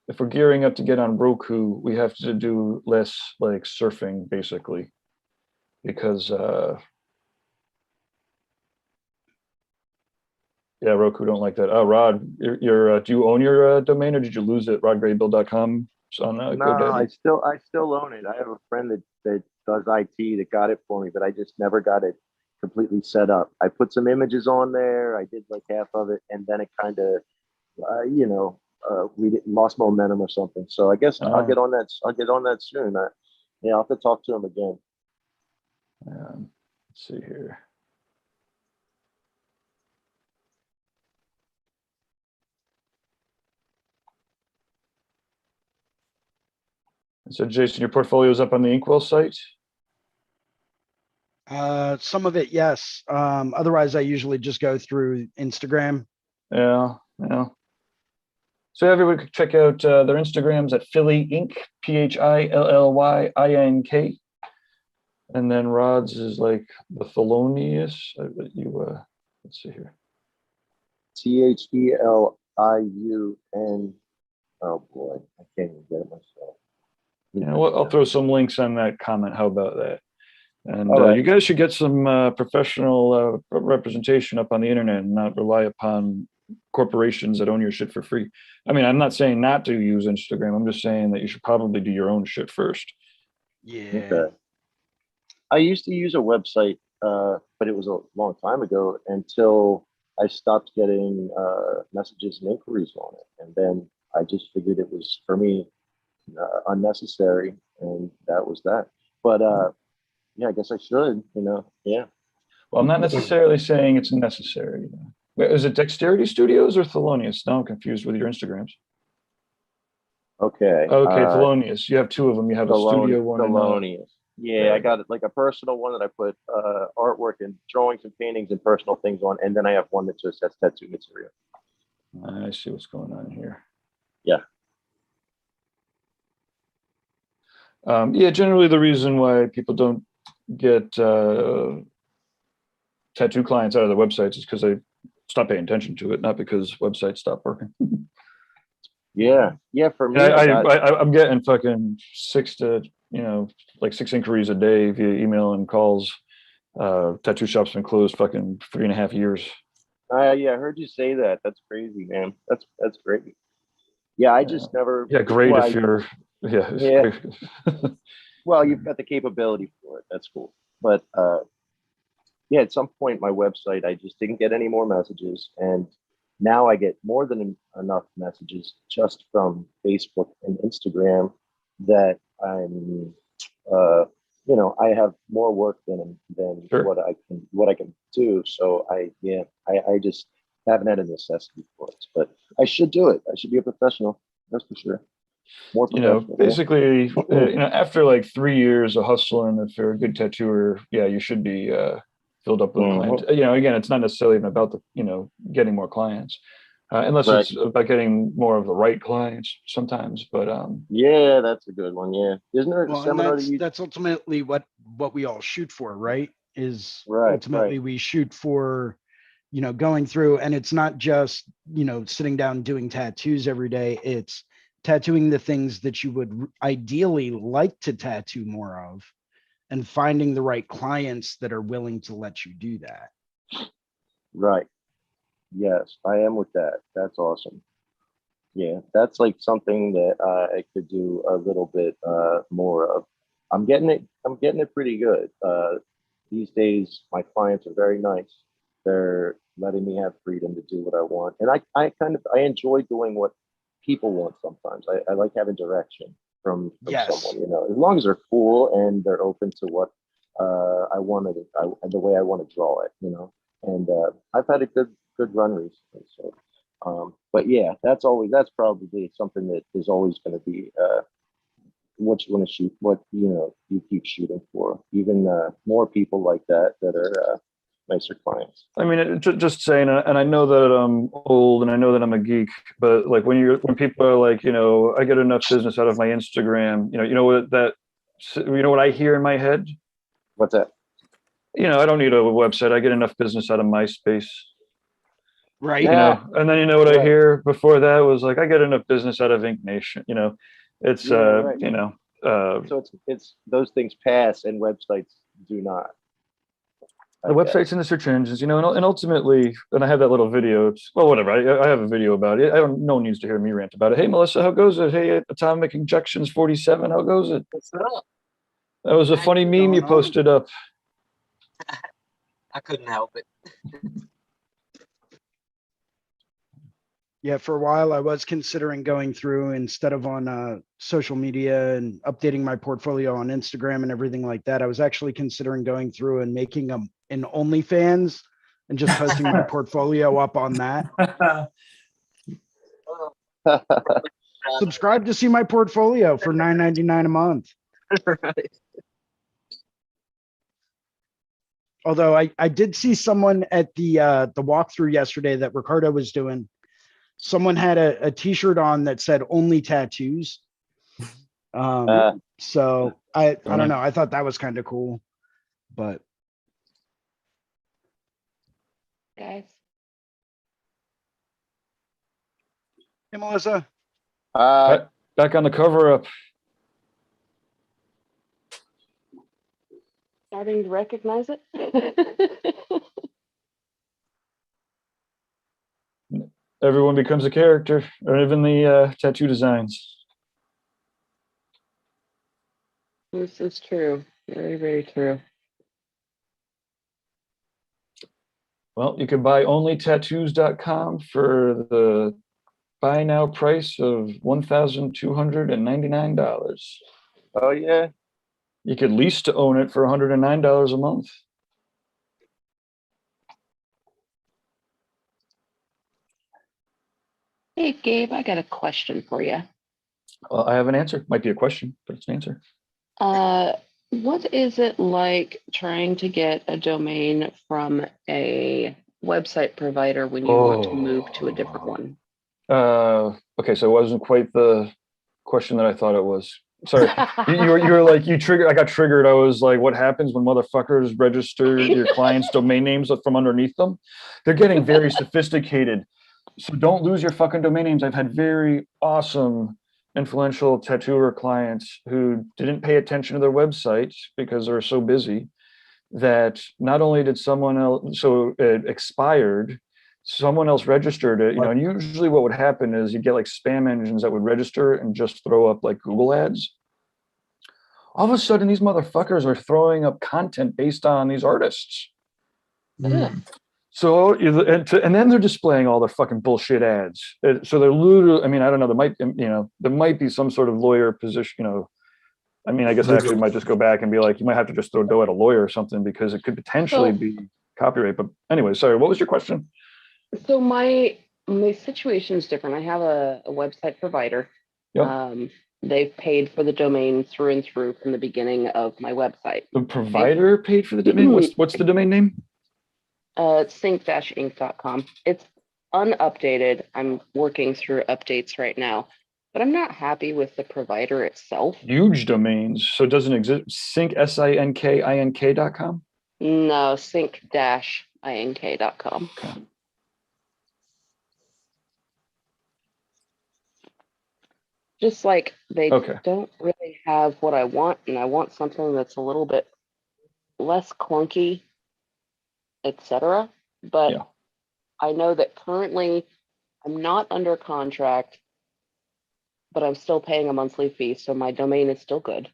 if we're gearing up to get on Roku, we have to do less like surfing, basically, because yeah, Roku don't like that. Oh, Rod, do you own your domain, or did you lose it? RodGrayBuild.com on No, GoDaddy. I still own it. I have a friend that does IT that got it for me, but I just never got it completely set up. I put some images on there. I did like half of it, and then it kind of, we lost momentum or something. So I guess I'll get on that. I'll get on that soon. Yeah, I'll have to talk to him again. Let's see here. So Jason, your portfolio is up on the Inkwell site? Some of it, yes. Otherwise, I usually just go through Instagram. Yeah. So everyone could check out their Instagrams at Philly Inc. PhILLYINK. And then Rod's is like the Thelonious. Let's see here. THELIUN. Oh boy, I can't even get it myself. I'll throw some links on that comment. How about that? And right. You guys should get some professional representation up on the internet and not rely upon corporations that own your shit for free. I mean, I'm not saying not to use Instagram. I'm just saying that you should probably do your own shit first. Yeah. Okay. I used to use a website, but it was a long time ago until I stopped getting messages and inquiries on it. And then I just figured it was, for me, unnecessary. And that was that. But yeah, I guess I should, yeah. Well, I'm not necessarily saying it's necessary. Is it Dexterity Studios or Thelonious? Now I'm confused with your Instagrams. Okay. Thelonious. You have two of them. You have a studio one. Thelonious. Yeah, I got it like a personal one that I put artwork and drawings and paintings and personal things on, and then I have one that just has tattoo material. I see what's going on here. Yeah. Yeah, generally the reason why people don't get tattoo clients out of their websites is because they stop paying attention to it, not because websites stop working. Yeah, for me, I'm getting fucking 6 inquiries a day via email and calls. Tattoo shop's been closed fucking 3.5 years. Yeah, I heard you say that. That's crazy, man. That's great. Yeah, I just never. Yeah, great well, if you're. Yeah. Yeah. Well, you've got the capability for it. That's cool. But yeah, at some point, my website, I just didn't get any more messages, and now I get more than enough messages just from Facebook and Instagram that I'm, I have more work than Sure. what I can do. So I just haven't had a necessity for it, but I should do it. I should be a professional. That's for sure. More professional. Basically, after like 3 years of hustling, if you're a good tattooer, yeah, you should be filled up with clients. Again, it's not necessarily even about getting more clients, unless Right. it's about getting more of the right clients sometimes. But yeah, that's a good one. Yeah, isn't there a seminar that's ultimately what we all shoot for, right? Is Right, ultimately we shoot for, going through, and it's not just sitting down doing tattoos every day. It's tattooing the things that you would ideally like to tattoo more of, and finding the right clients that are willing to let you do that. Right. Yes, I am with that. That's awesome. Yeah, that's like something that I could do a little bit more of. I'm getting it pretty good. These days, my clients are very nice. They're letting me have freedom to do what I want, and I enjoy doing what people want sometimes. I like having direction from Yes. someone, as long as they're cool and they're open to what I wanted, the way I want to draw it, and I've had a good run recently. So, but yeah, that's probably something that is always going to be what you want to shoot, what you keep shooting for. Even more people like that are nicer clients. I mean, just saying, and I know that I'm old and I know that I'm a geek, but like when people are like, I get enough business out of my Instagram, you know what I hear in my head? What's that? I don't need a website. I get enough business out of MySpace. Right. Yeah. And then what I Right. hear before that was like, I get enough business out of Ink Nation. It's Right. so it's those things pass and websites do not. the websites and the search engines, and ultimately, and I have that little video. Well, whatever. I have a video about it. No one needs to hear me rant about it. Hey, Melissa, how goes it? Hey, Atomic Injections 47, how goes it? What's up? That was a funny meme you posted up. I couldn't help it. Yeah, for a while I was considering going through instead of on social media and updating my portfolio on Instagram and everything like that. I was actually considering going through and making an OnlyFans and just posting my portfolio up on that. Subscribe to see my portfolio for $9.99 a month. Right. Although I did see someone at the walkthrough yesterday that Ricardo was doing. Someone had a t-shirt on that said only tattoos. So I don't know. I thought that was kind of cool, but Guys, hey, Melissa. Back on the cover up. starting to recognize it. Everyone becomes a character, or even the tattoo designs. This is true. Very, very true. Well, you can buy onlytattoos.com for the buy now price of $1,299. Oh yeah. You could lease to own it for $109 a month. Hey, Gabe, I got a question for you. I have an answer. Might be a question, but it's an answer. What is it like trying to get a domain from a website provider when you want to move to a different one? Okay, so it wasn't quite the question that I thought it was. Sorry, you were like, you triggered. I got triggered. I was like, what happens when motherfuckers register your clients' domain names from underneath them? They're getting very sophisticated. So don't lose your fucking domain names. I've had very awesome, influential tattooer clients who didn't pay attention to their websites because they're so busy that not only did someone else, so it expired, someone else registered it, and usually what would happen is you'd get like spam engines that would register and just throw up like Google ads. All of a sudden, these motherfuckers are throwing up content based on these artists. So, and then they're displaying all their fucking bullshit ads. So they're literally, I mean, I don't know, there might be some sort of lawyer position, I mean, I guess I actually might just go back and be like, you might have to just throw dough at a lawyer or something because it could potentially be copyright. But anyway, sorry, what was your question? So my situation is different. I have a website provider. Yep. They've paid for the domain through and through from the beginning of my website. The provider paid for the domain? What's the domain name? Sync-ink.com. It's unupdated. I'm working through updates right now, but I'm not happy with the provider itself. Huge domains. So it doesn't exist. Sync, SINKINK.com? No, sync-ink.com. Okay. Just like they don't really have what I want, and I want something that's a little bit less clunky, etc. But I know that currently I'm not under contract, but I'm still paying a monthly fee, so my domain is still good.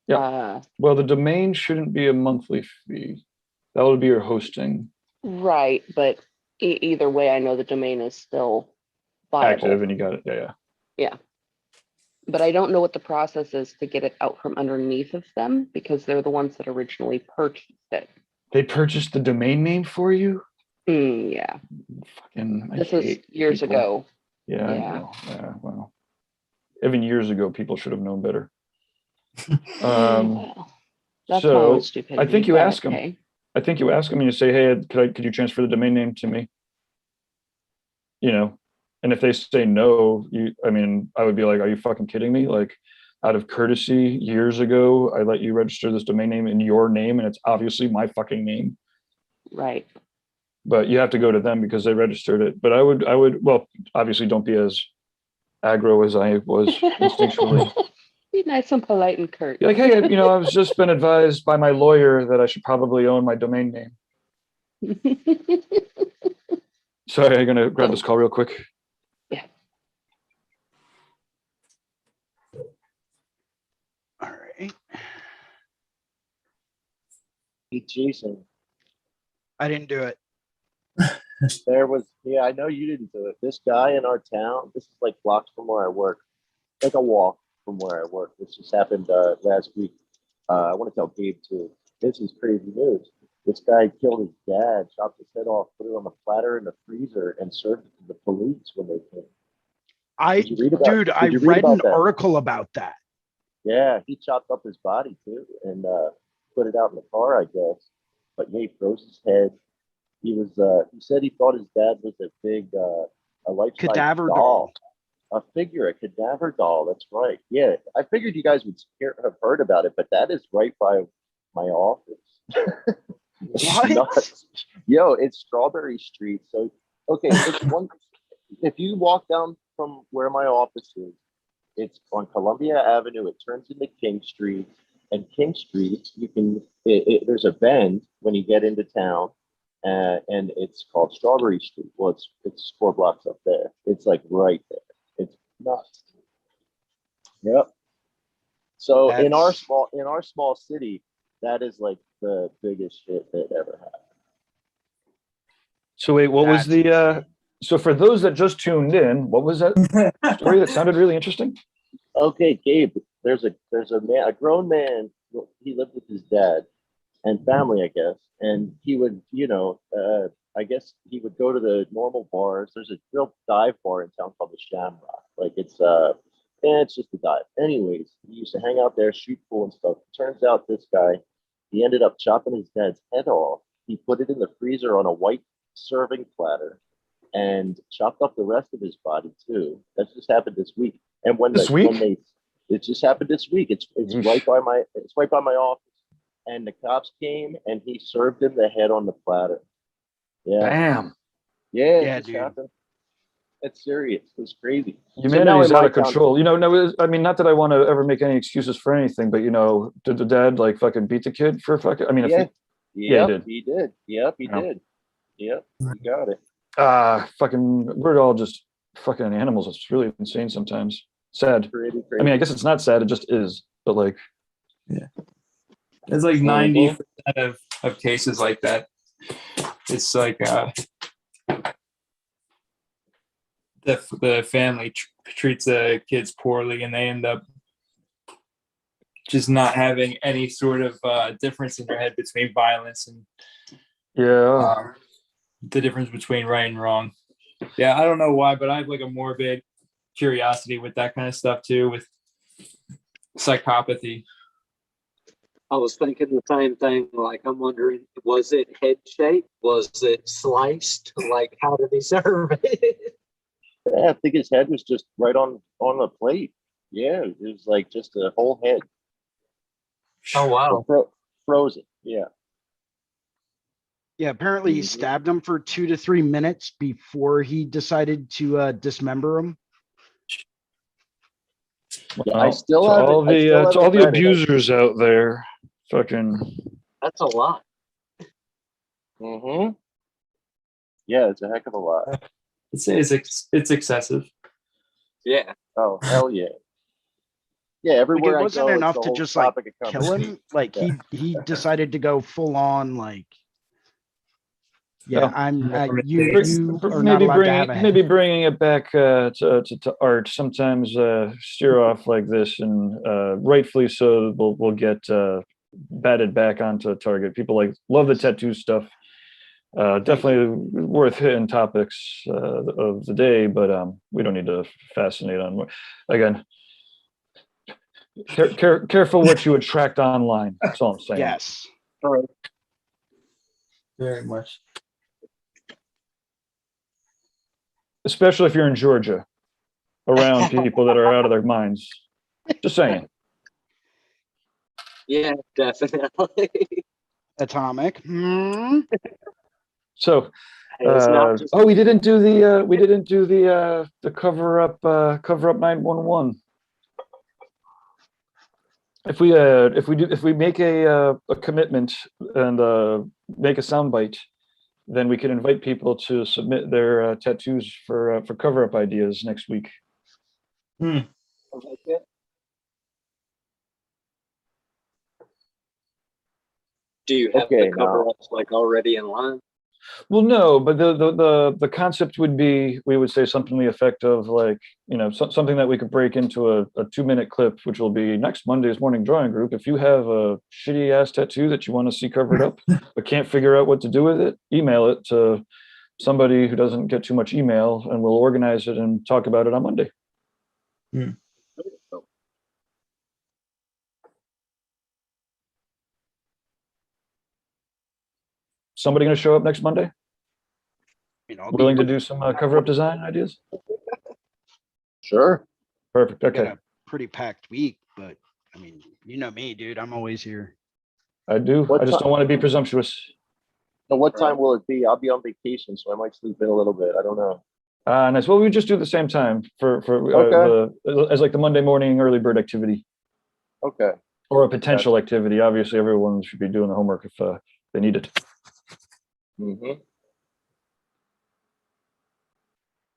Yeah. Well, the domain shouldn't be a monthly fee. That would be your hosting. Right, but either way, I know the domain is still viable. Active, and you got it. Yeah. But I don't know what the process is to get it out from underneath of them because they're the ones that originally purchased it. They purchased the domain name for you? Yeah. This was years ago. Yeah. Well, even years ago, people should have known better. Well, that's my So own stupidity. I think you but ask them. okay. I think you ask them and you say, "Hey, could you transfer the domain name to me?" You know, and if they say no, I mean, I would be like, "Are you fucking kidding me?" Like, out of courtesy, years ago, I let you register this domain name in your name, and it's obviously my fucking name. Right. But you have to go to them because they registered it. But I would, well, obviously, don't be as aggro as I was instinctually. Be nice and polite and curt. Be like, hey, I was just been advised by my lawyer that I should probably own my domain name. Sorry, I'm gonna grab this call real quick. Yeah. All right. Hey, Jason. I didn't do it. I know you didn't do it. This guy in our town, this is like blocks from where I work, like a walk from where I work. This just happened last week. I want to tell Gabe too. This is crazy news. This guy killed his dad, chopped his head off, put it on a platter in the freezer, and served it to the police when they came. I read an article about that. Yeah, he chopped up his body too and put it out in the car, I guess. But yeah, he froze his head. He said he thought his dad was a big a life-size Cadaver doll. A cadaver doll. That's right. Yeah, I figured you guys would have heard about it, but that is right by my office. What? Nuts. Yo, it's Strawberry Street. So, okay, it's one. If you walk down from where my office is, it's on Columbia Avenue. It turns into King Street, and King Street, there's a bend when you get into town, and it's called Strawberry Street. Well, it's 4 blocks up there. It's like right there. It's nuts. Yep. So in our small city, that is like the biggest shit that ever happened. So wait, what was the so for those that just tuned in, what was that story that sounded really interesting? Okay, Gabe, there's a man, a grown man. He lived with his dad and family, I guess, and he would, I guess he would go to the normal bars. There's a real dive bar in town called the Shamrock. Like it's just a dive. Anyways, he used to hang out there, shoot pool and stuff. Turns out this guy, he ended up chopping his dad's head off. He put it in the freezer on a white serving platter and chopped up the rest of his body too. That just happened this week. And it just happened this week. It's right by my office. And the cops came and he served him the head on the platter. Yeah. Damn. Yeah, dude. Happened. It's serious. It's crazy. Humanity's out of control. No, I mean, not that I want to ever make any excuses for anything, but did the dad like fucking beat the kid for fucking? I mean, he did. Yep, he did. Yep, you got it. Fucking, we're all just fucking animals. It's really insane sometimes. Sad. Pretty. I mean, I guess it's not sad. It just is. But like, yeah, there's like 90% of cases like that. It's like the family treats the kids poorly, and they end up just not having any sort of difference in their head between violence and the difference between right and wrong. Yeah, I don't know why, but I have like a morbid curiosity with that kind of stuff too, with psychopathy. I was thinking the same thing. Like, I'm wondering, was it head shaped? Was it sliced? Like, how did he serve it? Yeah, I think his head was just right on the plate. Yeah, it was like just a whole head. Oh wow! Frozen. Yeah. Yeah, apparently he stabbed him for 2 to 3 minutes before he decided to dismember him. Yeah, I still to have all the abusers out there. Fucking. That's a lot. Mm-hmm. Yeah, it's a heck of a lot. I'd say it's excessive. Yeah. Oh hell yeah. Yeah, everywhere like it wasn't I go, enough to just like kill him. Like he decided to go full on like. Yeah, you are not allowed to have a head. Maybe bringing it back to art. Sometimes steer off like this, and rightfully so, we'll get batted back onto target. People love the tattoo stuff. Definitely worth hitting topics of the day, but we don't need to fascinate on more. Again, Careful what you attract online. That's all I'm saying. Yes. All right. Very much. Especially if you're in Georgia, around people that are out of their minds. Just saying. Yeah, definitely. Atomic. So, It's not just we didn't do the cover up 911. If we make a commitment and make a soundbite, then we can invite people to submit their tattoos for cover up ideas next week. like it. Do you have Okay, the cover-ups like already in line? Well, no, but the concept would be, we would say something to the effect of like, something that we could break into a 2-minute clip, which will be next Monday's morning drawing group. If you have a shitty ass tattoo that you want to see covered up, but can't figure out what to do with it, email it to somebody who doesn't get too much email, and we'll organize it and talk about it on Monday. Somebody going to show up next Monday? Willing to do some cover-up design ideas? Sure. Perfect. Got Okay. a pretty packed week, but I mean, you know me, dude. I'm always here. I do. I just don't want to be presumptuous. So what time will it be? I'll be on vacation, so I might sleep in a little bit. I don't know. Nice. Well, we just do the same time for as like the Monday morning early bird activity. Okay. Or a potential activity. Obviously, everyone should be doing the homework if they need it. Mm-hmm.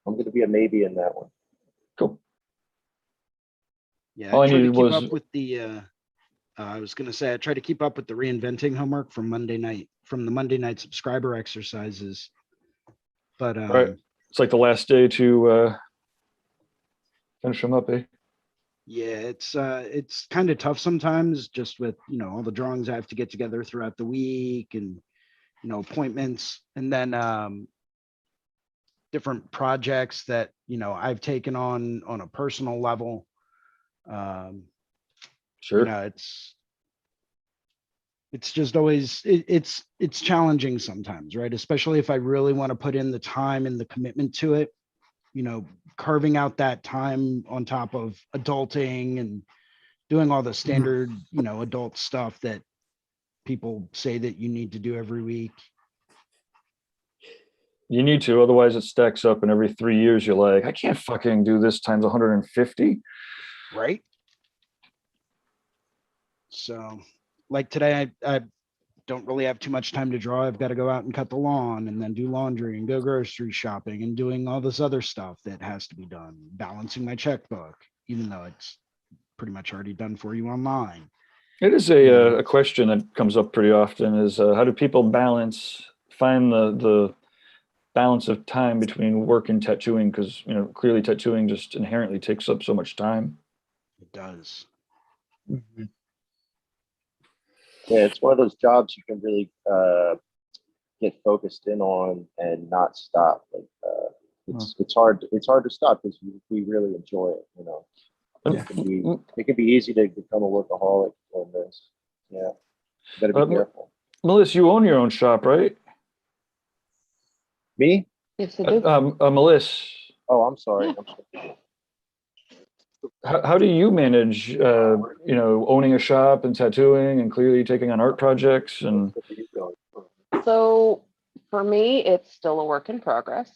I'm going to be a maybe in that one. Cool. Yeah, All I I try to needed keep was up with the. I was gonna say I try to keep up with the reinventing homework from the Monday night subscriber exercises. But right. It's like the last day to finish them up, eh? yeah, it's kind of tough sometimes, just with all the drawings I have to get together throughout the week, and appointments, and then different projects that I've taken on a personal level. Sure. It's just always it's challenging sometimes, right? Especially if I really want to put in the time and the commitment to it, carving out that time on top of adulting and doing all the standard adult stuff that people say that you need to do every week. You need to, otherwise it stacks up, and every 3 years you're like, I can't fucking do this times 150. Right. So like today, I don't really have too much time to draw. I've got to go out and cut the lawn, and then do laundry and go grocery shopping and doing all this other stuff that has to be done, balancing my checkbook, even though it's pretty much already done for you online. It is a question that comes up pretty often, is how do people find the balance of time between work and tattooing? Because clearly tattooing just inherently takes up so much time. It does. Mm-hmm. Yeah, it's one of those jobs you can really get focused in on and not stop. Like it's hard to stop because we really enjoy it. It can be easy to become a workaholic on this. Yeah, you gotta be careful. Meliss, you own your own shop, right? Me? Yes, I do. Meliss. Oh, I'm sorry. Yeah. I'm sorry. How do you manage, owning a shop and tattooing and clearly taking on art projects? And So for me, it's still a work in progress.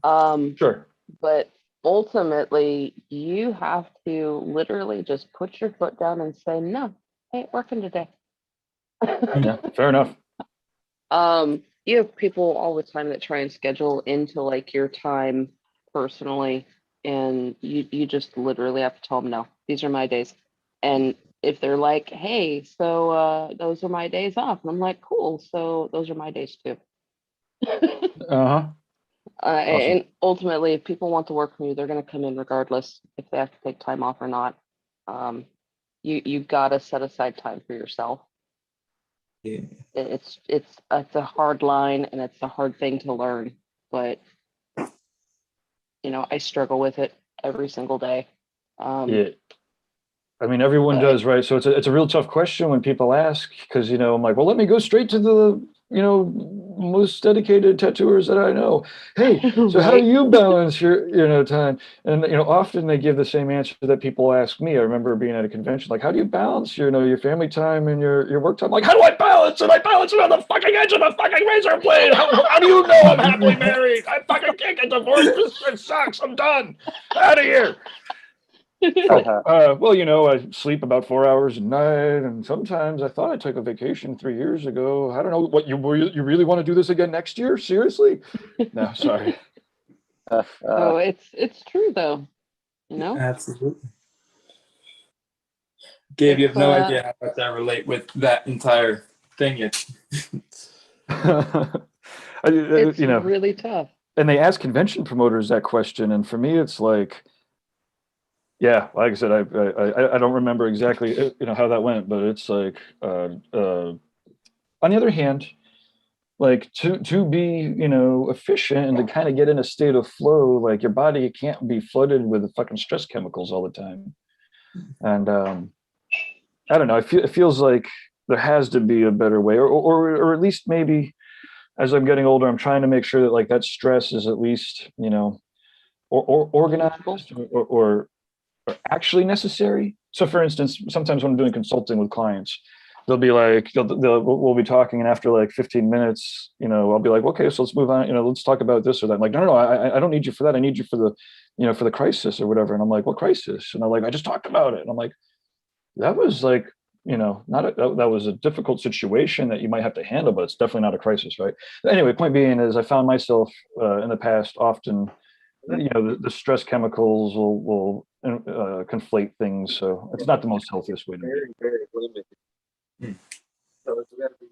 Sure. But ultimately, you have to literally just put your foot down and say, no, I ain't working today. Yeah, fair enough. You have people all the time that try and schedule into like your time personally, and you just literally have to tell them, no, these are my days. And if they're like, hey, so those are my days off, and I'm like, cool, so those are my days too. Uh-huh. Awesome. And ultimately, if people want to work for you, they're going to come in regardless if they have to take time off or not. You got to set aside time for yourself. Yeah. It's a hard line, and it's a hard thing to learn, but I struggle with it every single day. Yeah. I mean, everyone does, right? So it's a real tough question when people ask, because, you know, I'm like, well, let me go straight to the, you know, most dedicated tattooers that I know. Hey, so how do you balance your, you know, time? And, you know, often they give the same answer that people ask me. I remember being at a convention, like, how do you balance, you know, your family time and your work time? Like, how do I balance it? I balance it on the fucking edge of the fucking razor blade. How do you know I'm happily married? I fucking can't get divorced. This shit sucks. I'm done. Out of here. Well, you know, I sleep about 4 hours a night, and sometimes I thought I took a vacation 3 years ago. I don't know what you really want to do this again next year? Seriously? No, sorry. Oh, it's true though, you know. Absolutely. Gabe, you have no idea how much I relate with that entire thing. It's you know, really tough. And they ask convention promoters that question, and for me, it's like, yeah, like I said, I don't remember exactly, you know, how that went, but it's like, on the other hand, like to be, you know, efficient and to kind of get in a state of flow, like your body can't be flooded with fucking stress chemicals all the time. And I don't know, it feels like there has to be a better way, or at least maybe as I'm getting older, I'm trying to make sure that like that stress is at least, you know, or organized or actually necessary. So for instance, sometimes when I'm doing consulting with clients, they'll be like, we'll be talking, and after like 15 minutes, you know, I'll be like, okay, so let's move on, you know, let's talk about this or that. I'm like, no, I don't need you for that. I need you for the, you know, for the crisis or whatever. And I'm like, what crisis? And I'm like, I just talked about it. And I'm like, that was like, you know, that was a difficult situation that you might have to handle, but it's definitely not a crisis, right? Anyway, point being is I found myself in the past often, you know, the stress chemicals will conflate things, so it's not the most healthiest way to be. Very limited. So it's got to be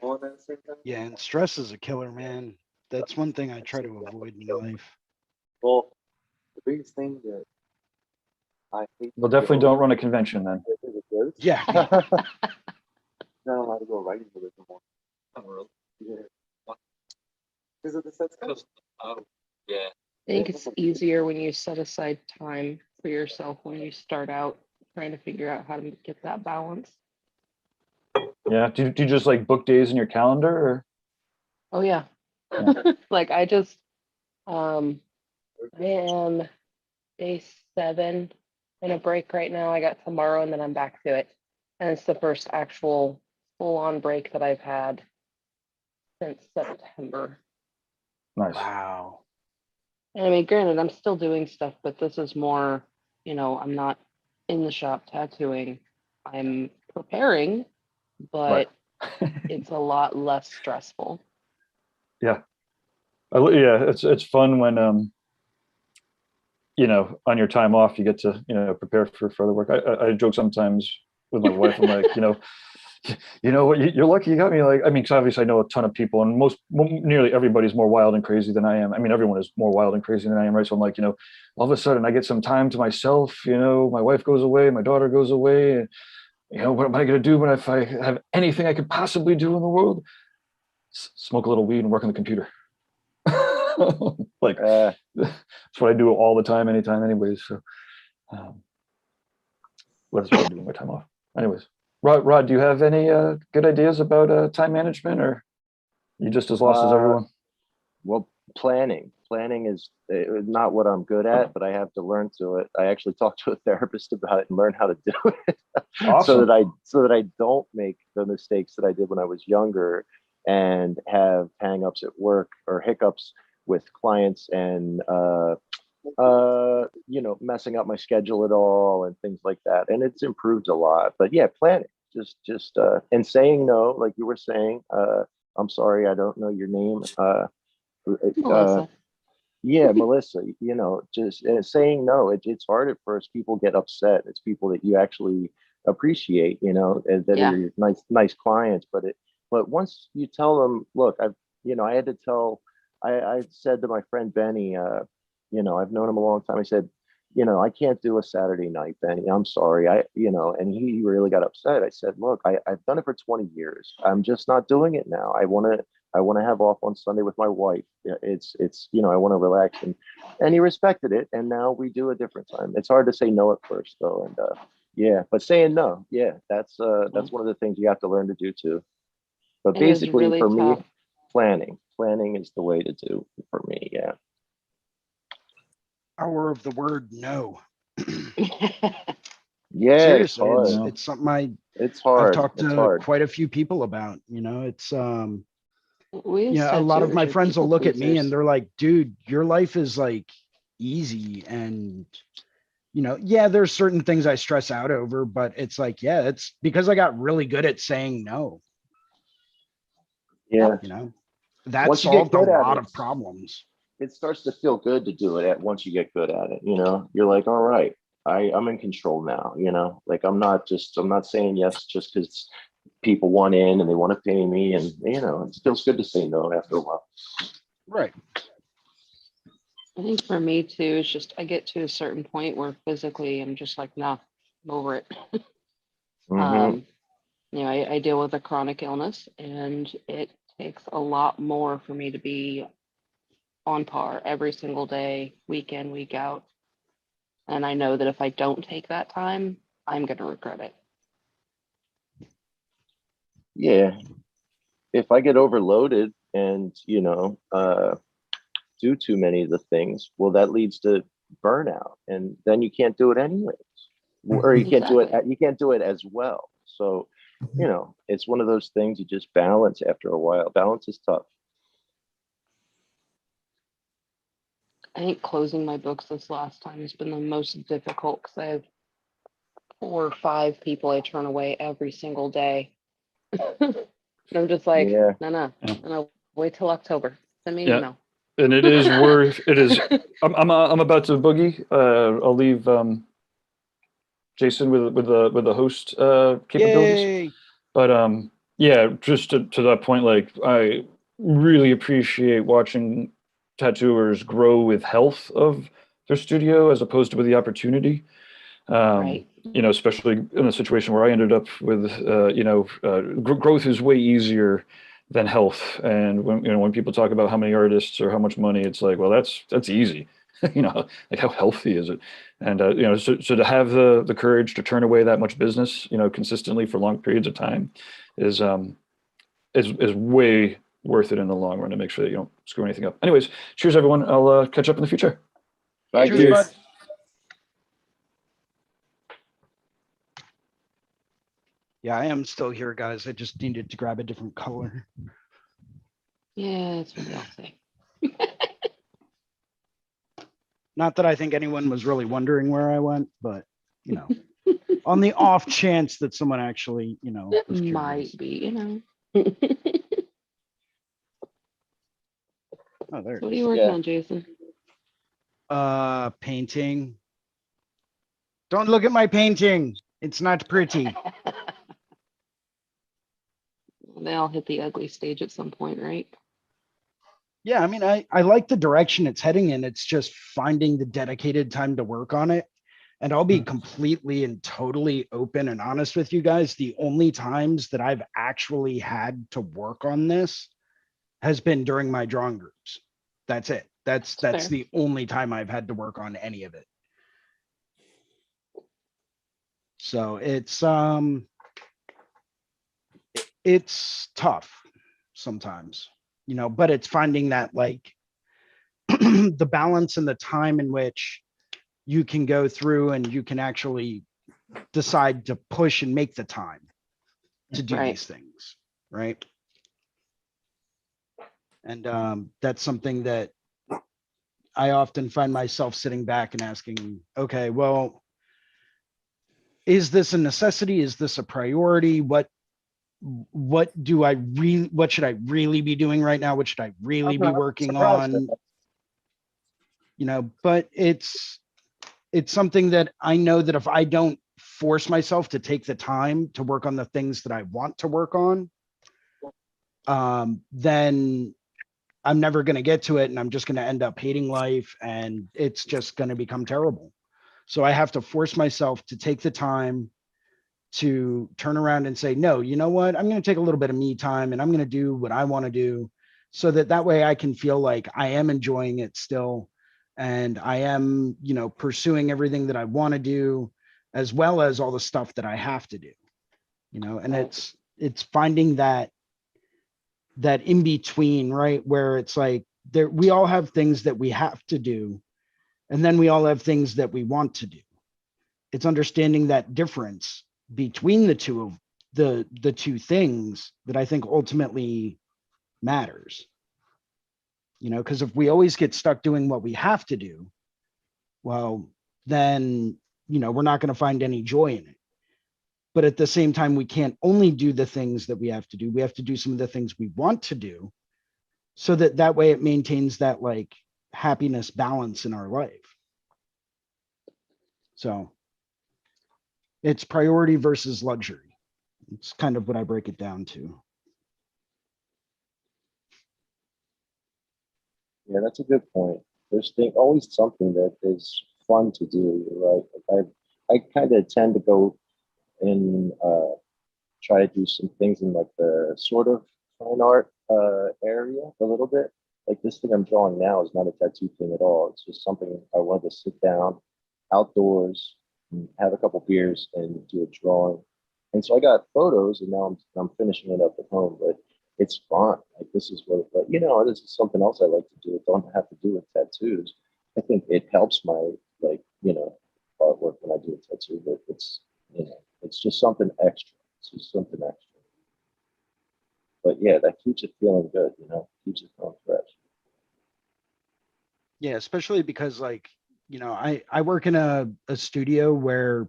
on at the same time. Yeah, and stress is a killer, man. That's one thing I try to avoid in life. Well, the biggest thing that I hate. Well, definitely don't run a convention then. Yeah. Not allowed to go writing with it anymore. Yeah. Because of the sets. Oh, yeah. I think it's easier when you set aside time for yourself when you start out trying to figure out how to get that balance. Yeah. Do you just like book days in your calendar, or? Oh yeah. Like I just I am day 7 in a break right now. I got tomorrow and then I'm back to it. And it's the first actual full-on break that I've had since September. Nice. Wow. And I mean, granted, I'm still doing stuff, but this is more, you know, I'm not in the shop tattooing. I'm preparing, but it's a lot less stressful. Yeah. Yeah, it's fun when you know, on your time off you get to, you know, prepare for further work. I joke sometimes with my wife. I'm like, you know what, you're lucky you got me. Like, I mean, 'cause obviously I know a ton of people, and nearly everybody's more wild and crazy than I am. I mean, everyone is more wild and crazy than I am, right? So I'm like, you know, all of a sudden I get some time to myself. You know, my wife goes away, my daughter goes away, and you know, what am I going to do if I have anything I could possibly do in the world? Smoke a little weed and work on the computer. Like that's what I do all the time, anytime, anyways. So that's what I do with my time off. Anyways, Rod, do you have any good ideas about time management, or you just as lost as everyone? Well, planning is not what I'm good at, but I have to learn to it. I actually talked to a therapist about it and learn how to do it. Awesome. so that I don't make the mistakes that I did when I was younger and have hang-ups at work or hiccups with clients and you know, messing up my schedule at all and things like that. And it's improved a lot. But yeah, planning, just and saying no, like you were saying. I'm sorry, I don't know your name. Melissa. Yeah, Melissa, you know, just saying no. It's hard at first. People get upset. It's people that you actually appreciate, you know, and that are your nice clients. But once you tell them, look, I had to tell, I said to my friend Benny, you know, I've known him a long time. I said, you know, I can't do a Saturday night, Benny. I'm sorry. And he really got upset. I said, look, I've done it for 20 years. I'm just not doing it now. I want to I want to have off on Sunday with my wife. It's I want to relax, and he respected it. And now we do a different time. It's hard to say no at first though, and yeah, but saying no, yeah, that's one of the things you have to learn to do too. But It is basically, really for me, tough. planning is the way to do for me. Yeah. Power of the word no. Yeah, Seriously, it's hard. it's something It's I've hard. talked It's to hard. quite a few people about. It's We as a lot of tattooers my are friends will people look at me pleasers. and they're like, dude, your life is like easy. And yeah, there's certain things I stress out over, but it's like, yeah, it's because I got really good at saying no. Yeah. That Once you get solved a good at lot it, of problems. it starts to feel good to do it once you get good at it. You're like, all right, I'm in control now. Like I'm not saying yes just because people want in and they want to pay me, and it feels good to say no after a while. Right. I think for me too, it's just I get to a certain point where physically I'm just like, nah, I'm over it. Mm-hmm. I deal with a chronic illness, and it takes a lot more for me to be on par every single day, week in, week out. And I know that if I don't take that time, I'm going to regret it. Yeah. If I get overloaded and, do too many of the things, well, that leads to burnout, and then you can't do it anyways, or you can't do it. Exactly. You can't do it as well. So, it's one of those things you just balance after a while. Balance is tough. I think closing my books this last time has been the most difficult because I have 4 or 5 people I turn away every single day. And I'm just like, Yeah. no, wait till October. Send me an email. And it is worth it is. I'm about to boogie. I'll leave Jason with the host capabilities. Yay. But yeah, just to that point, like I really appreciate watching tattooers grow with health of their studio as opposed to with the opportunity. Right. Especially in a situation where I ended up with, growth is way easier than health. And when people talk about how many artists or how much money, it's like, well, that's easy. Like how healthy is it? And so to have the courage to turn away that much business, consistently for long periods of time, is way worth it in the long run to make sure that you don't screw anything up. Anyways, cheers everyone. I'll catch up in the future. Thank Cheers, you. bud. Yeah, I am still here, guys. I just needed to grab a different color. Yeah, that's what they'll say. Not that I think anyone was really wondering where I went, but on the off chance that someone actually, It was might be, Oh, there. What are you working on, Jason? Painting. Don't look at my painting. It's not pretty. They all hit the ugly stage at some point, right? Yeah, I mean, I like the direction it's heading in. It's just finding the dedicated time to work on it. And I'll be completely and totally open and honest with you guys. The only times that I've actually had to work on this has been during my drawing groups. That's it. That's the only time I've had to work on any of it. So it's tough sometimes, but it's finding that like the balance and the time in which you can go through and you can actually decide to push and make the time to do these things. Right. And that's something that I often find myself sitting back and asking, okay, well, is this a necessity? Is this a priority? What should I really be doing right now? What should I really be working on? But it's something that I know that if I don't force myself to take the time to work on the things that I want to work on, then I'm never going to get to it. And I'm just going to end up hating life, and it's just going to become terrible. So I have to force myself to take the time to turn around and say, no, you know what? I'm going to take a little bit of me time, and I'm going to do what I want to do. so that way I can feel like I am enjoying it still, and I am, you know, pursuing everything that I want to do, as well as all the stuff that I have to do, you know. And it's finding that in between, right, where it's like we all have things that we have to do, and then we all have things that we want to do. It's understanding that difference between the two of the two things that I think ultimately matters. You know, because if we always get stuck doing what we have to do, well, then, you know, we're not going to find any joy in it. But at the same time, we can't only do the things that we have to do. We have to do some of the things we want to do, so that way it maintains that like happiness balance in our life. So it's priority versus luxury. It's kind of what I break it down to. Yeah, that's a good point. There's always something that is fun to do, right? Like I kind of tend to go and try to do some things in like the sort of fine art area a little bit. Like this thing I'm drawing now is not a tattoo thing at all. It's just something I wanted to sit down outdoors and have a couple beers and do a drawing. And so I got photos, and now I'm finishing it up at home. But it's fun. Like this is what, but you know, this is something else I like to do. It don't have to do with tattoos. I think it helps my, like, you know, artwork when I do a tattoo, but it's, you know, it's just something extra. It's just something extra. But yeah, that keeps it feeling good, you know, keeps it feeling fresh. Yeah, especially because, like, you know, I work in a studio where,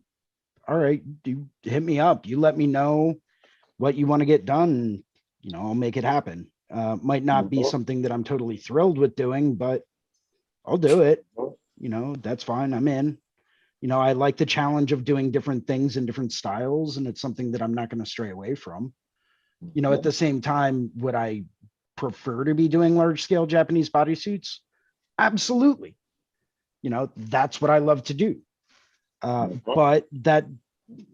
all right, you hit me up, you let me know what you want to get done, you know, I'll make it happen. Might not be something that I'm totally thrilled with doing, but I'll do it. You know, that's fine. I'm in. You know, I like the challenge of doing different things in different styles, and it's something that I'm not going to stray away from. You know, at the same time, would I prefer to be doing large scale Japanese bodysuits? Absolutely. You know, that's what I love to do. But that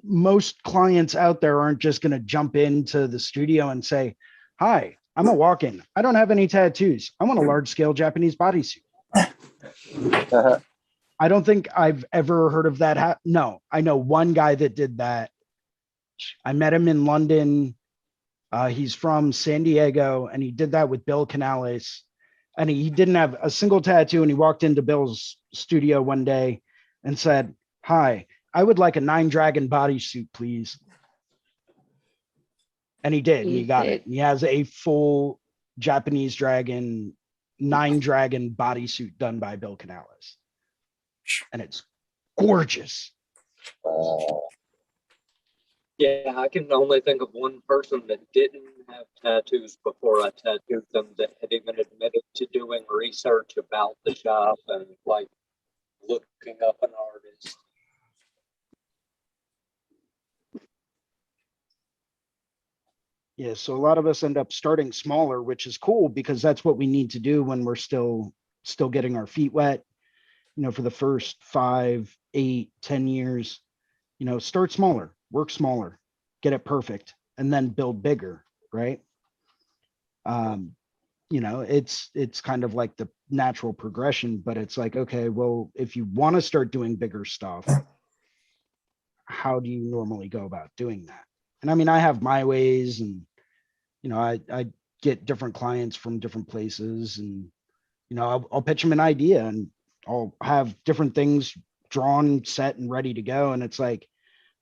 most clients out there aren't just going to jump into the studio and say, hi, I'm a walk-in. I don't have any tattoos. I want a large scale Japanese bodysuit. I don't think I've ever heard of that. No, I know one guy that did that. I met him in London. He's from San Diego, and he did that with Bill Canales. And he didn't have a single tattoo. And he walked into Bill's studio one day and said, hi, I would like a 9 Dragon bodysuit, please. And he did, and he got it. He has a full Japanese dragon, 9 Dragon bodysuit done by Bill Canales. And it's gorgeous. Yeah, I can only think of one person that didn't have tattoos before I tattooed them that had even admitted to doing research about the shop and like looking up an artist. Yeah, so a lot of us end up starting smaller, which is cool because that's what we need to do when we're still getting our feet wet. You know, for the first 5, 8, 10 years, you know, start smaller, work smaller, get it perfect, and then build bigger, right? You know, it's kind of like the natural progression, but it's like, okay, well, if you want to start doing bigger stuff, how do you normally go about doing that? And I mean, I have my ways, and, you know, I get different clients from different places, and, you know, I'll pitch them an idea, and I'll have different things drawn, set, and ready to go. And it's like,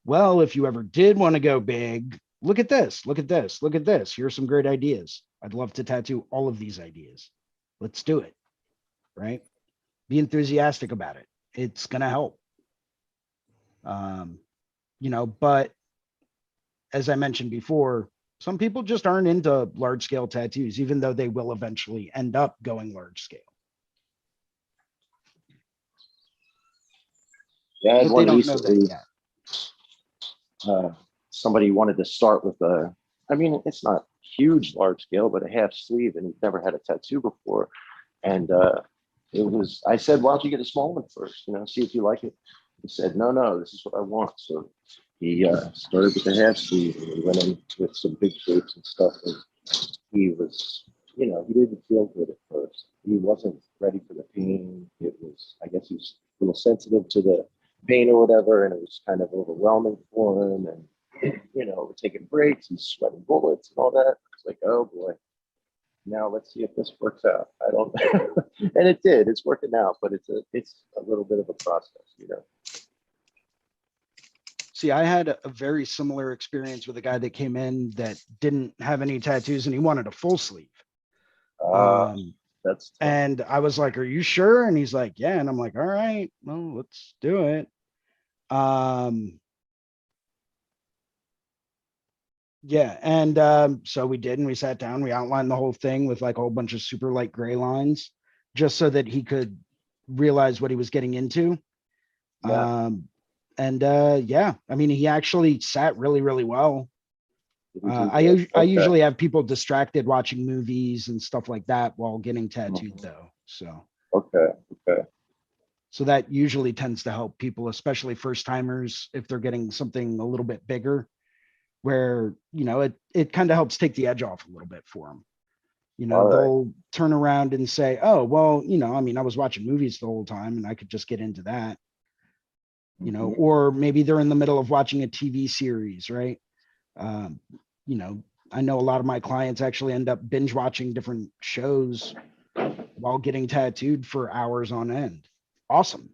well, if you ever did want to go big, look at this, look at this, look at this. Here's some great ideas. I'd love to tattoo all of these ideas. Let's do it, right? Be enthusiastic about it. It's going to help. You know, but as I mentioned before, some people just aren't into large scale tattoos, even though they will eventually end up going large scale. Yeah, I had one recently. Somebody wanted to start with I mean, it's not huge large scale, but a half sleeve, and he'd never had a tattoo before. And I said, why don't you get a small one first, you know, see if you like it. He said, no, this is what I want. So he started with the half sleeve, and he went in with some big shapes and stuff. And he was you know, he didn't feel good at first. He wasn't ready for the pain. It was, I guess, he was a little sensitive to the pain or whatever, and it was kind of overwhelming for him. And you know, we're taking breaks, he's sweating bullets and all that. It's like, oh boy, now let's see if this works out. I don't, and it did. It's working out, but it's a little bit of a process, you know. See, I had a very similar experience with a guy that came in that didn't have any tattoos and he wanted a full sleeve. That's tough. And I was like, are you sure? And he's like, yeah. And I'm like, all right, well, let's do it. Yeah. And so we did, and we sat down, we outlined the whole thing with like a whole bunch of super light gray lines, just so that he could realize what he was getting into. Yeah. Yeah, I mean, he actually sat really, really well. I Okay. usually have people distracted watching movies and stuff like that while getting tattooed though. So Okay. so that usually tends to help people, especially first timers, if they're getting something a little bit bigger, where, you know, it kind of helps take the edge off a little bit for them. You know, they'll turn around and say, oh, well, you know, I mean, I was watching movies the whole time and I could just get into that. You know, or maybe they're in the middle of watching a TV series, right? You know, I know a lot of my clients actually end up binge watching different shows while getting tattooed for hours on end. Awesome,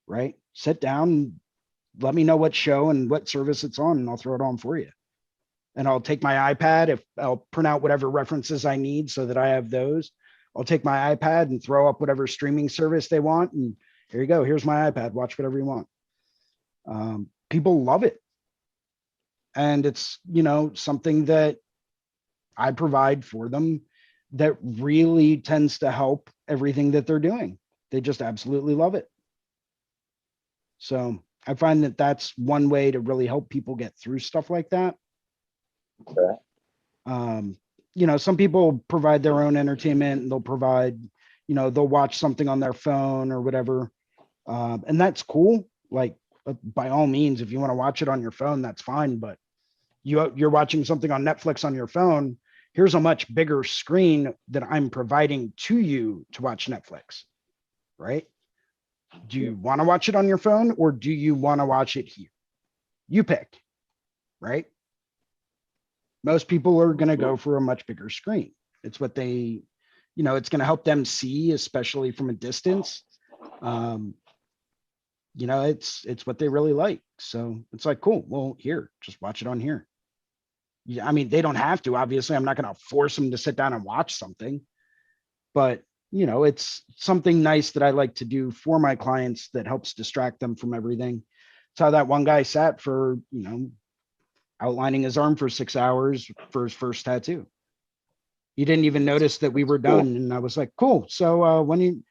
right? Sit down, let me know what show and what service it's on, and I'll throw it on for you. And I'll take my iPad, if I'll print out whatever references I need so that I have those. I'll take my iPad and throw up whatever streaming service they want. And here you go. Here's my iPad. Watch whatever you want. People love it. And it's, you know, something that I provide for them that really tends to help everything that they're doing. They just absolutely love it. So I find that that's one way to really help people get through stuff like that. Okay. You know, some people provide their own entertainment and they'll provide, you know, they'll watch something on their phone or whatever. And that's cool. Like, by all means, if you want to watch it on your phone, that's fine. But you're watching something on Netflix on your phone. Here's a much bigger screen that I'm providing to you to watch Netflix, right? Do you want to watch it on your phone or do you want to watch it here? You pick, right? Most people are going to go for a much bigger screen. It's what they, you know, it's going to help them see, especially from a distance. You know, it's what they really like. So it's like, cool. Well, here, just watch it on here. Yeah, I mean, they don't have to. Obviously, I'm not going to force them to sit down and watch something. But, you know, it's something nice that I like to do for my clients that helps distract them from everything. It's how that one guy sat for, you know, outlining his arm for 6 hours for his first tattoo. He didn't even notice that we were done. And I was like, cool. So when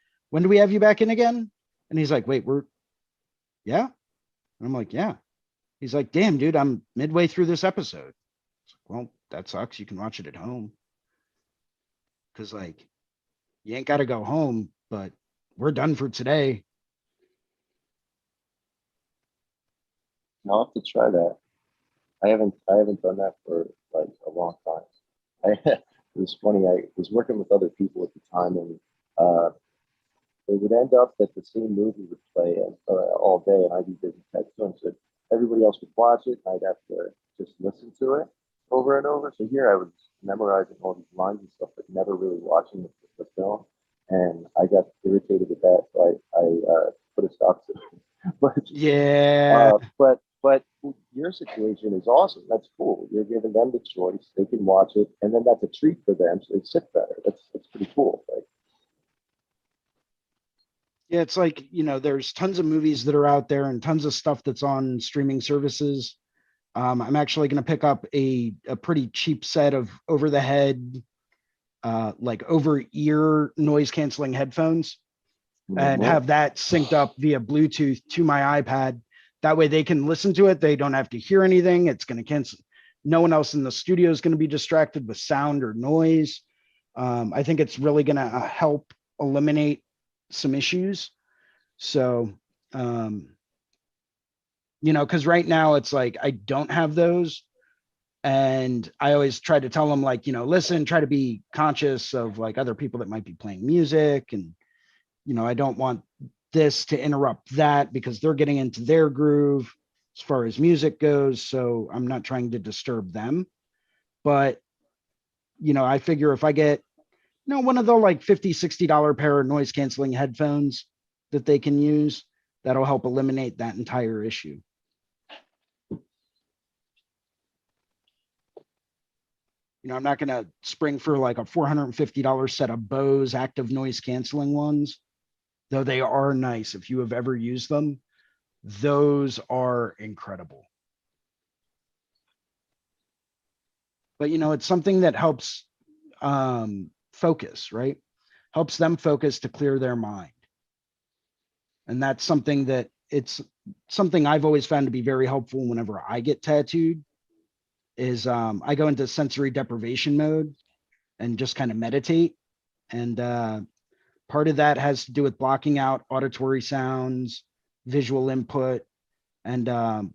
do we have you back in again? And he's like, wait, yeah. And I'm like, yeah. He's like, damn, dude, I'm midway through this episode. Well, that sucks. You can watch it at home. Cause like, you ain't got to go home, but we're done for today. I'll have to try that. I haven't done that for like a long time. It was funny. I was working with other people at the time, and it would end up that the same movie would play all day, and I'd be busy tattooing. So everybody else would watch it, and I'd have to just listen to it over and over. So here I was memorizing all these lines and stuff, but never really watching the film. And I got irritated with that, so I put a stop to it. But yeah, but your situation is awesome. That's cool. You're giving them the choice. They can watch it, and then that's a treat for them, so they sit better. That's pretty cool. Right? Yeah, it's like, you know, there's tons of movies that are out there and tons of stuff that's on streaming services. I'm actually going to pick up a pretty cheap set of over the head, like over ear noise canceling headphones, and have that synced up via Bluetooth to my iPad. That way they can listen to it. They don't have to hear anything. It's going to cancel. No one else in the studio is going to be distracted with sound or noise. I think it's really going to help eliminate some issues. So, you know, because right now it's like I don't have those, And I always try to tell them, like, listen, try to be conscious of like other people that might be playing music. And, I don't want this to interrupt that because they're getting into their groove as far as music goes. So I'm not trying to disturb them. But, I figure if I get, one of the like $50-$60 pair of noise canceling headphones that they can use, that'll help eliminate that entire issue. I'm not going to spring for like a $450 set of Bose active noise canceling ones, though they are nice. If you have ever used them, those are incredible. But, it's something that helps focus, right? Helps them focus to clear their mind. And that's something that it's something I've always found to be very helpful whenever I get tattooed is I go into sensory deprivation mode and just kind of meditate. And part of that has to do with blocking out auditory sounds, visual input, and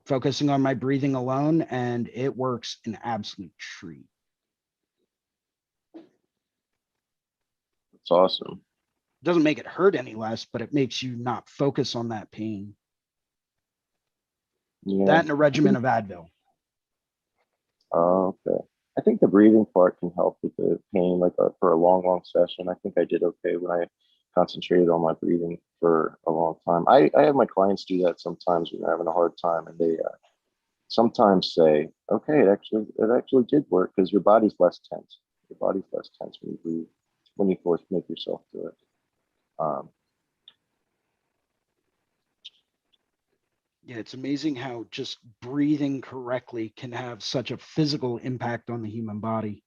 focusing on my breathing alone. And it works an absolute treat. It's awesome. Doesn't make it hurt any less, but it makes you not focus on that pain. Yeah. That and a regimen of Advil. Oh, okay. I think the breathing part can help with the pain, like for a long session. I think I did okay when I concentrated on my breathing for a long time. I have my clients do that sometimes when they're having a hard time, and they sometimes say, okay, it actually did work because your body's less tense. Your body's less tense when you breathe, when you make yourself do it. Yeah, it's amazing how just breathing correctly can have such a physical impact on the human body.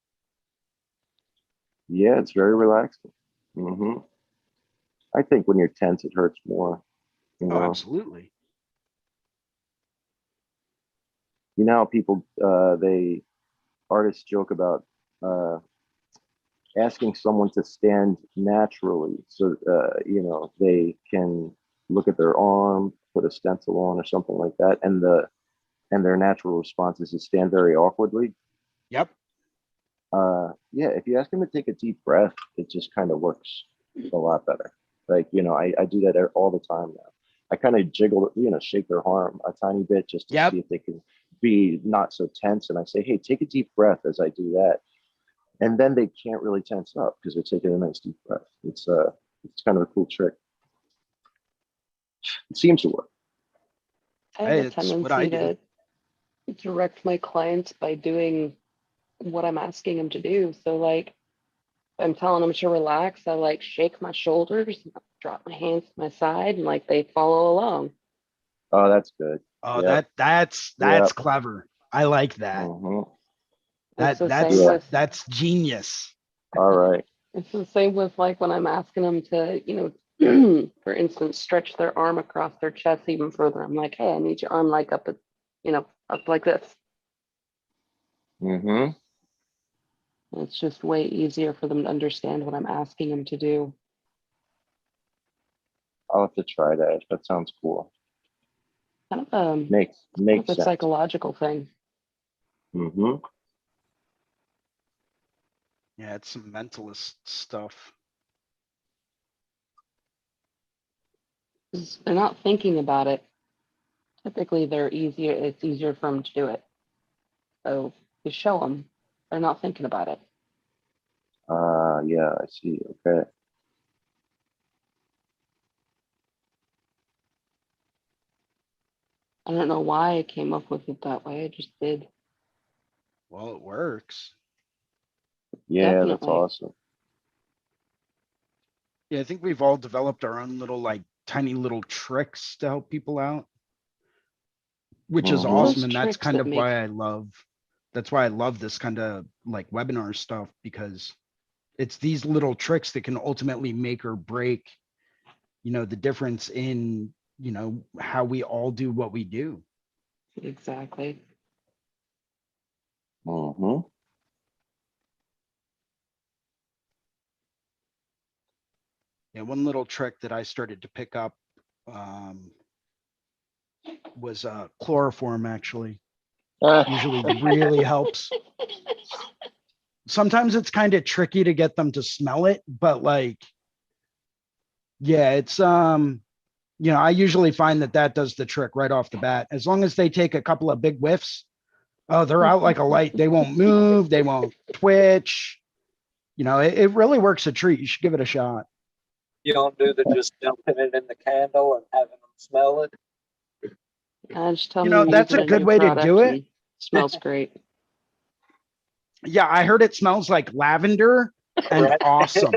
Yeah, it's very relaxing. Mm-hmm. I think when you're tense, it hurts more. Oh, absolutely. You know how people, artists joke about asking someone to stand naturally so, they can look at their arm, put a stencil on or something like that. And their natural response is to stand very awkwardly. Yep. Yeah, if you ask them to take a deep breath, it just kind of works a lot better. Like, I do that all the time now. I kind of jiggle, shake their arm a tiny bit just to see if they can be not so tense. And I say, hey, take a deep breath as I do that. And then they can't really tense up because they're taking a nice deep breath. It's kind of a cool trick. It seems to work. I have a tendency to direct my clients by doing what I'm asking them to do. So like I'm telling them to relax, I like shake my shoulders, drop my hands to my side, and like they follow along. Oh, that's good. Oh, yep. That's clever. I like that. Mm-hmm. That's genius. All right. It's the same with like when I'm asking them to, for instance, stretch their arm across their chest even further. I'm like, hey, I need your arm like up like this. Mm-hmm. It's just way easier for them to understand what I'm asking them to do. I'll have to try that. That sounds cool. Kind of makes kind of sense. A psychological thing. Mm-hmm. Yeah, it's some mentalist stuff. They're not thinking about it. Typically, it's easier for them to do it. So you show them, they're not thinking about it. Yeah, I see. Okay. I don't know why I came up with it that way. I just did. Well, it works. Yeah, Definitely. that's awesome. Yeah, I think we've all developed our own little, like, tiny little tricks to help people out, which is awesome. And that's kind of why I love this kind of like webinar stuff, because it's these little tricks that can ultimately make or break, the difference in, how we all do what we do. Exactly. Mm-hmm. Yeah, one little trick that I started to pick up was chloroform, actually. Usually really helps. Sometimes it's kind of tricky to get them to smell it, but like, yeah, it's, you know, I usually find that does the trick right off the bat. As long as they take a couple of big whiffs, oh, they're out like a light. They won't move. They won't twitch. You know, it really works a treat. You should give it a shot. You don't do the just dumping it in the candle and having them smell it. Just tell You me know, you that's use it a in good your way to product do it. and smells great. Yeah, I heard it smells like lavender and Right. awesome.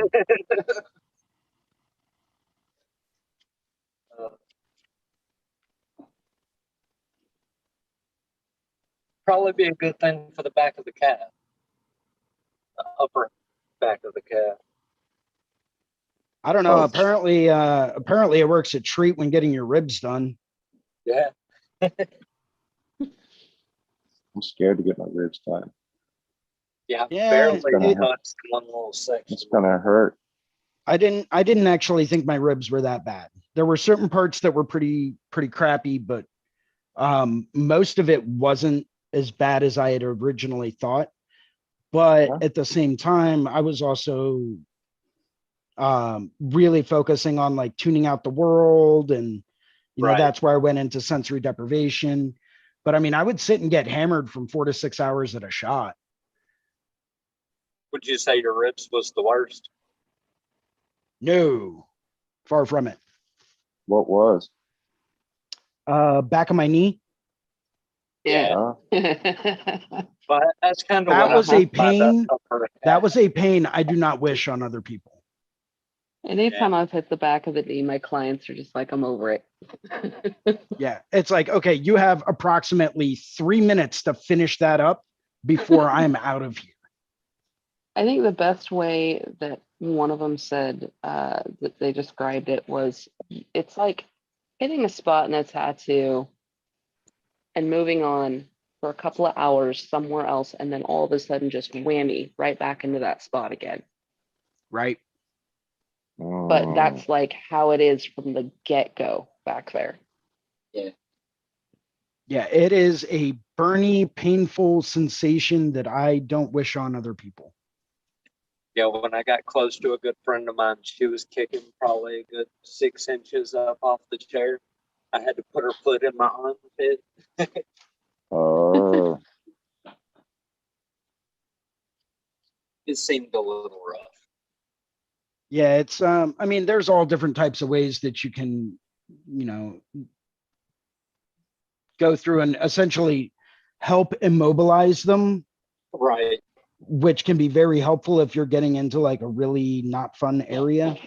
Probably be a good thing for the back of the calf. The upper back of the calf. I don't know. Apparently it works a treat when getting your ribs done. Yeah. I'm scared to get my ribs done. Yeah, Yeah, barely it- touched one little section. It's gonna hurt. I didn't actually think my ribs were that bad. There were certain parts that were pretty crappy, but most of it wasn't as bad as I had originally thought. But at the same time, I was also really focusing on like tuning out the world, and you know, that's where I went into sensory deprivation. But I mean, I would sit and get hammered from 4 to 6 hours at a shot. Would you say your ribs was the worst? No, far from it. What was? Back of my knee. Yeah. But that's kind of That what was I a meant by the pain. upper That calf. was a pain I do not wish on other people. Anytime I've hit the back of the knee, my clients are just like, I'm over it. Yeah, it's like, okay, you have approximately 3 minutes to finish that up before I'm out of here. I think the best way that one of them said that they described it was, it's like hitting a spot in a tattoo and moving on for a couple of hours somewhere else, and then all of a sudden just whammy right back into that spot again. Right. But that's like how it is from the get-go back there. Yeah. Yeah, it is a burny, painful sensation that I don't wish on other people. Yeah, when I got close to a good friend of mine, she was kicking probably a good 6 inches up off the chair. I had to put her foot in my armpit. Oh. It seemed a little rough. Yeah, it's I mean, there's all different types of ways that you can, you know, go through and essentially help immobilize them. Right. Which can be very helpful if you're getting into like a really not fun area.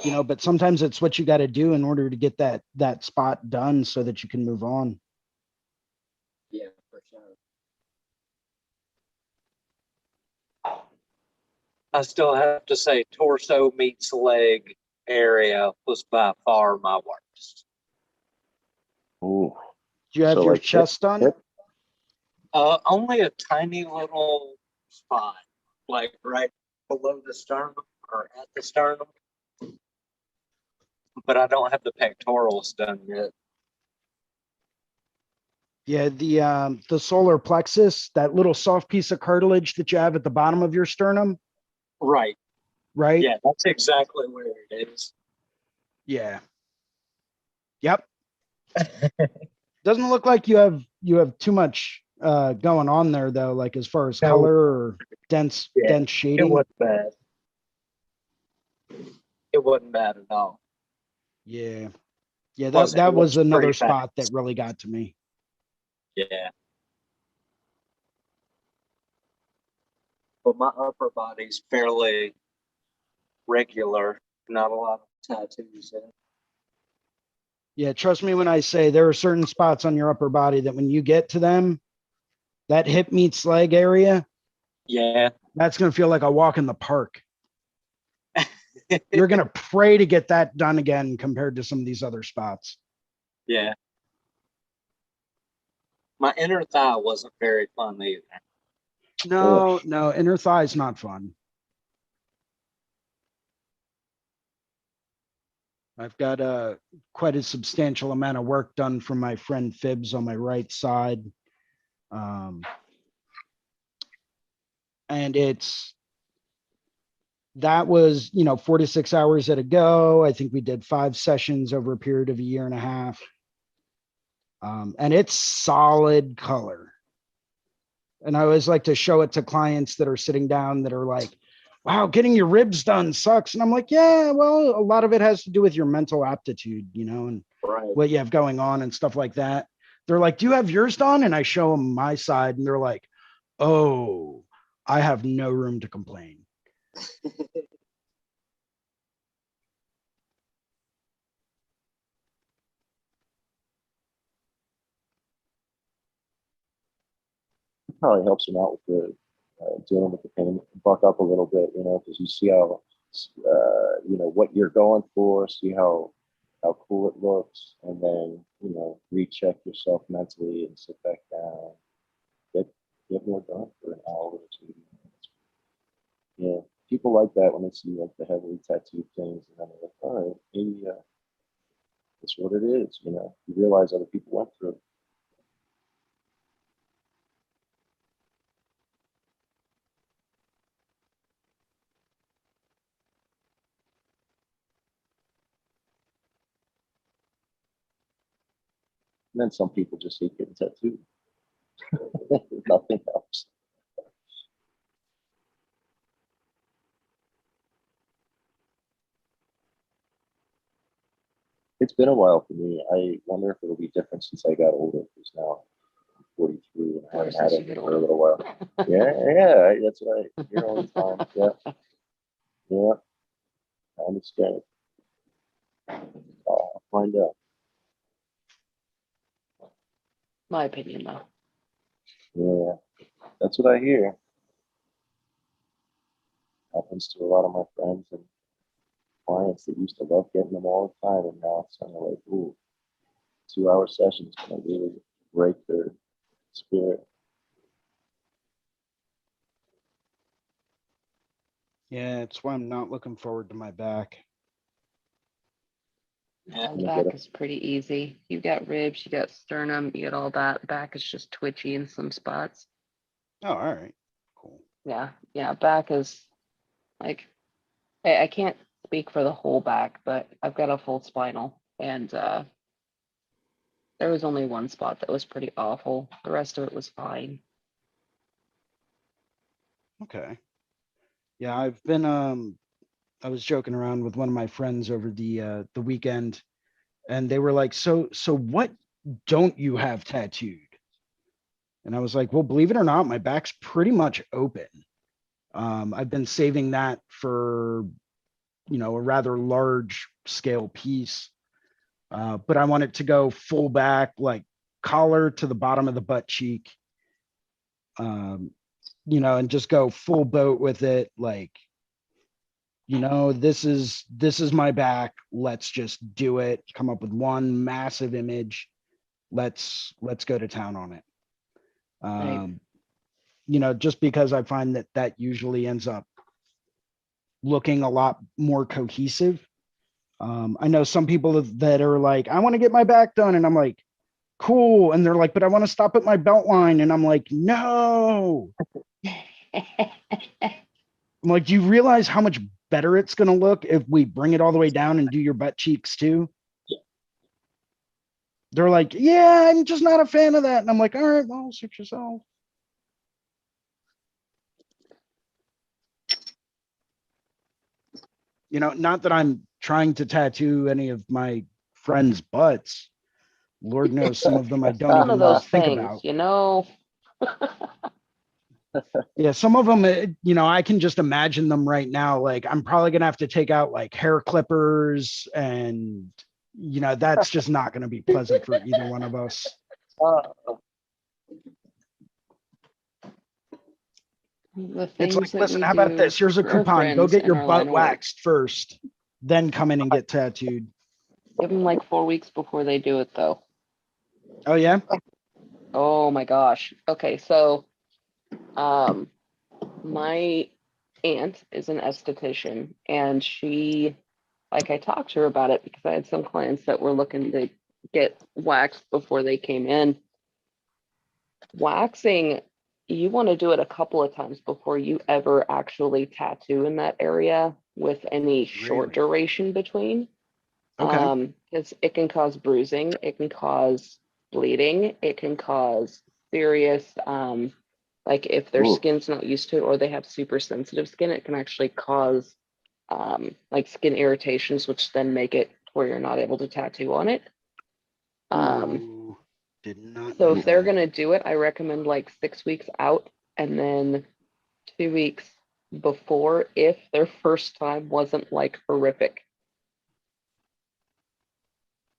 You know, but sometimes it's what you got to do in order to get that spot done so that you can move on. Yeah, for sure. I still have to say torso meets leg area was by far my worst. Ooh. Do you have So, your like, chest done? hip? Only a tiny little spot, like right below the sternum or at the sternum. But I don't have the pectorals done yet. Yeah, the solar plexus, that little soft piece of cartilage that you have at the bottom of your sternum. Right. Right? Yeah, that's exactly where it is. Yeah. Yep. Doesn't look like you have too much going on there though, like as far as color or dense shading. It wasn't bad. It wasn't bad at all. Yeah. Yeah, that was another spot that really got to me. Yeah. But my upper body's fairly regular. Not a lot of tattoos in it. Yeah, trust me when I say there are certain spots on your upper body that when you get to them, that hip meets leg area, yeah, that's going to feel like a walk in the park. You're going to pray to get that done again compared to some of these other spots. Yeah. My inner thigh wasn't very fun either. No, inner thigh is not fun. I've got quite a substantial amount of work done from my friend Phibbs on my right side. And that was, 4 to 6 hours at a go. I think we did 5 sessions over a period of a year and a half. And it's solid color. And I always like to show it to clients that are sitting down that are like, wow, getting your ribs done sucks. And I'm like, yeah, well, a lot of it has to do with your mental aptitude, and what you have going on and stuff like that. They're like, do you have yours done? And I show them my side and they're like, oh, I have no room to complain. Probably helps them out with the dealing with the pain, buck up a little bit, because you see how, what you're going for, see how cool it looks, and then, recheck yourself mentally and sit back down, get more done for an hour or 2. Yeah, people like that when they see like the heavily tattooed things, and then they're like, all right, maybe that's what it is. You realize other people went through it. And then some people just hate getting tattooed. Nothing else. It's been a while for me. I wonder if it'll be different since I got older, because now I'm 43 and I haven't had it for a little while. Yeah, that's what I hear all the time. Yeah, I understand. I'll find out. My opinion, though. Yeah, that's what I hear. Happens to a lot of my friends and clients that used to love getting them all the time, and now it's kind of like, ooh, 2-hour sessions can really break their spirit. Yeah, it's why I'm not looking forward to my back. Yeah, the back is pretty easy. You got ribs, you got sternum, you got all that. Back is just twitchy in some spots. Oh, all right. Cool. Yeah, back is like, I can't speak for the whole back, but I've got a full spinal, and there was only one spot that was pretty awful. The rest of it was fine. Okay. Yeah, I've been I was joking around with one of my friends over the weekend, and they were like, so what don't you have tattooed? And I was like, well, believe it or not, my back's pretty much open. I've been saving that for, a rather large scale piece. But I want it to go full back, like collar to the bottom of the butt cheek. And just go full boat with it. Like, this is my back. Let's just do it. Come up with one massive image. Let's go to town on it. Right. Just because I find that usually ends up looking a lot more cohesive. I know some people that are like, I want to get my back done. And I'm like, cool. And they're like, but I want to stop at my belt line. And I'm like, no. I'm like, do you realize how much better it's going to look if we bring it all the way down and do your butt cheeks too? They're like, yeah, I'm just not a fan of that. And I'm like, all right, well, suit yourself. Not that I'm trying to tattoo any of my friends' butts. Lord knows some of them I don't One even of those think things, about. Yeah, some of them, I can just imagine them right now. Like, I'm probably going to have to take out like hair clippers, and, that's just not going to be pleasant for either one of us. It's like, listen, how about this? Here's a coupon. Go get your butt waxed first, then come in and get tattooed. Give them like 4 weeks before they do it, though. Oh, yeah? Oh, my gosh. Okay, so my aunt is an esthetician, and she like I talked to her about it because I had some clients that were looking to get waxed before they came in. Waxing, you want to do it a couple of times before you ever actually tattoo in that area with any short duration between. Okay. Because it can cause bruising, it can cause bleeding, it can cause serious, like if their skin's not used to it or they have super sensitive skin, it can actually cause like skin irritations, which then make it where you're not able to tattoo on it. Ooh, did not So know if they're that. gonna do it, I recommend like 6 weeks out and then 2 weeks before if their first time wasn't like horrific.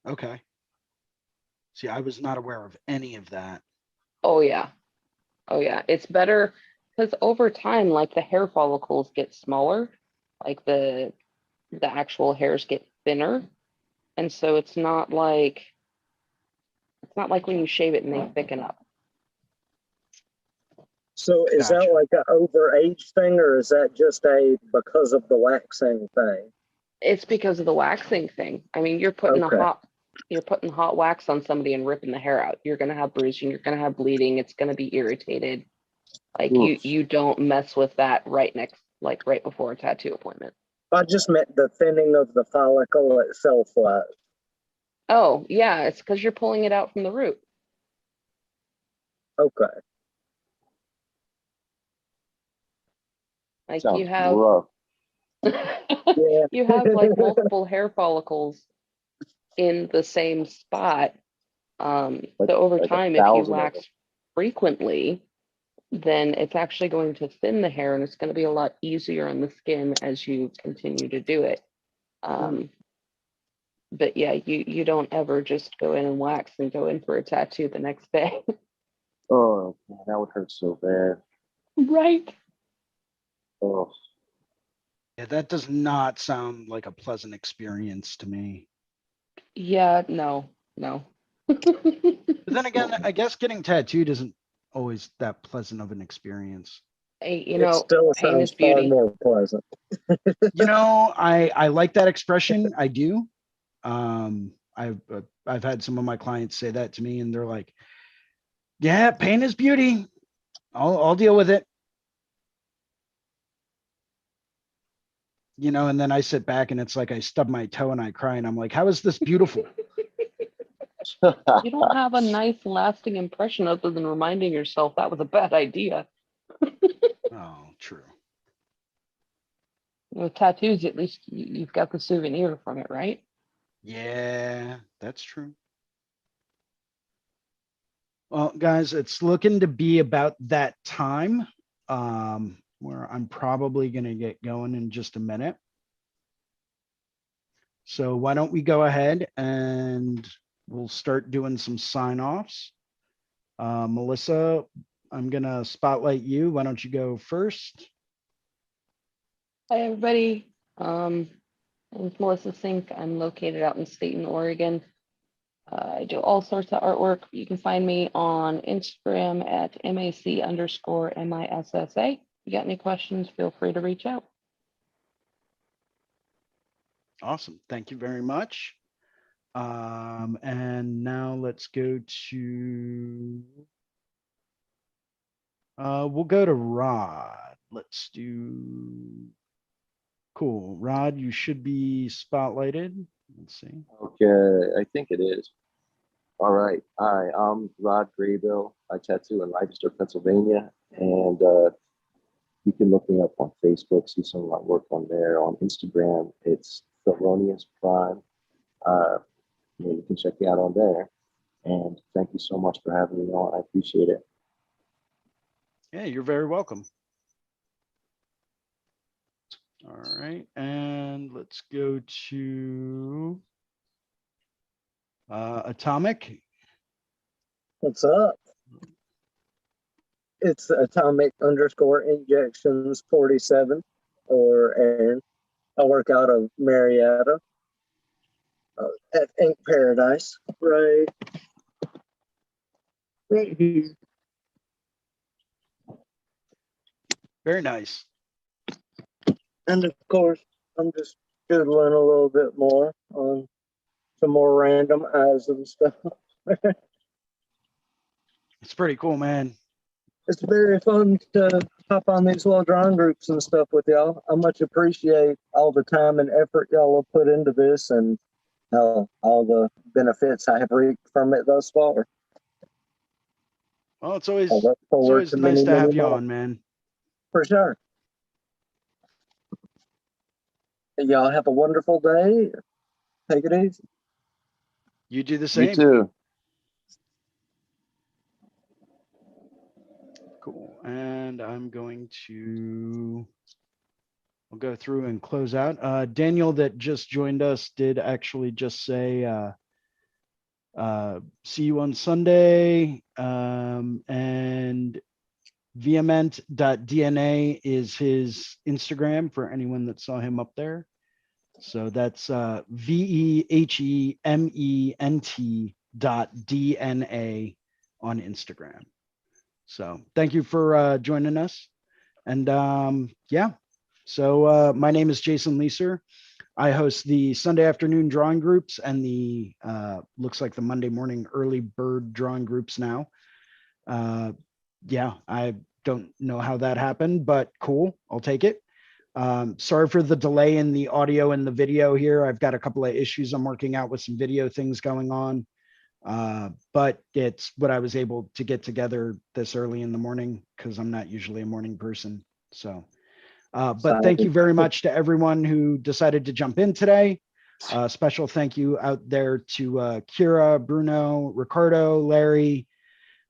Okay. See, I was not aware of any of that. Oh yeah. Oh yeah. It's better because over time, like the hair follicles get smaller, like the actual hairs get thinner. And so it's not like when you shave it and they thicken up. So is that Gotcha. like an overage thing, or is that just a because of the waxing thing? It's because of the waxing thing. I mean, you're putting Okay. hot wax on somebody and ripping the hair out. You're gonna have bruising, you're gonna have bleeding, it's gonna be irritated. Like you don't mess with that right before a tattoo appointment. I just meant the thinning of the follicle itself was. Oh, yeah, it's because you're pulling it out from the root. Okay. Like Sounds you have rough. Yeah. you have like multiple hair follicles in the same spot. So over like time, if you 1,000 of them. wax frequently, then it's actually going to thin the hair and it's going to be a lot easier on the skin as you continue to do it. But yeah, you don't ever just go in and wax and go in for a tattoo the next day. Oh, man, that would hurt so bad. Right. Oh, Yeah, that does not sound like a pleasant experience to me. Yeah, no. But then again, I guess getting tattooed isn't always that pleasant of an experience. Hey, It still pain is sounds far beauty. more pleasant. I like that expression. I do. I've had some of my clients say that to me, and they're like, "Yeah, pain is beauty. I'll deal with it." And then I sit back and it's like I stub my toe and I cry and I'm like, "How is this beautiful?" You don't have a nice lasting impression other than reminding yourself that was a bad idea. Oh, true. With tattoos, at least you've got the souvenir from it, right? Yeah, that's true. Well, guys, it's looking to be about that time where I'm probably going to get going in just a minute. So why don't we go ahead and we'll start doing some sign-offs. Melissa, I'm going to spotlight you. Why don't you go first? Hi, everybody. I'm Melissa Sink. I'm located out in Staten, Oregon. I do all sorts of artwork. You can find me on Instagram at MAC_MISSA. You got any questions, feel free to reach out. Awesome. Thank you very much. And now let's go to, we'll go to Rod. Let's do, cool. Rod, you should be spotlighted. Let's see. okay. I think it is. All right. Hi, I'm Rod Graybill. I tattoo in Leicester, Pennsylvania. And you can look me up on Facebook, see some of my work on there. On Instagram, it's Thelonious Prime. You can check me out on there. And thank you so much for having me on. I appreciate it. Yeah, you're very welcome. All right, and let's go to Atomic. What's up? It's atomic_injections 47 or Aaron. I work out of Marietta at Ink Paradise. Right here. Very nice. And of course, I'm just should learn a little bit more on some more random eyes and stuff. It's pretty cool, man. It's very fun to hop on these little drawing groups and stuff with y'all. I much appreciate all the time and effort y'all have put into this and all the benefits I have reaped from it thus far. Well, it's always to nice to have you more. on, man. For sure. Y'all have a wonderful day. Take it easy. You do the same. You too. Cool. And I'm going to, I'll go through and close out. Daniel that just joined us did actually just say, see you on Sunday. And vehement.dna is his Instagram for anyone that saw him up there. So that's VEHEMENT.DNA on Instagram. So thank you for joining us. And yeah, so my name is Jason Leeser. I host the Sunday afternoon drawing groups and the looks like the Monday morning early bird drawing groups now. Yeah, I don't know how that happened, but cool, I'll take it. Sorry for the delay in the audio and the video here. I've got a couple of issues I'm working out with some video things going on. But it's what I was able to get together this early in the morning because I'm not usually a morning person. So, but thank you very much to everyone who decided to jump in today. Special thank you out there to Kira, Bruno, Ricardo, Larry,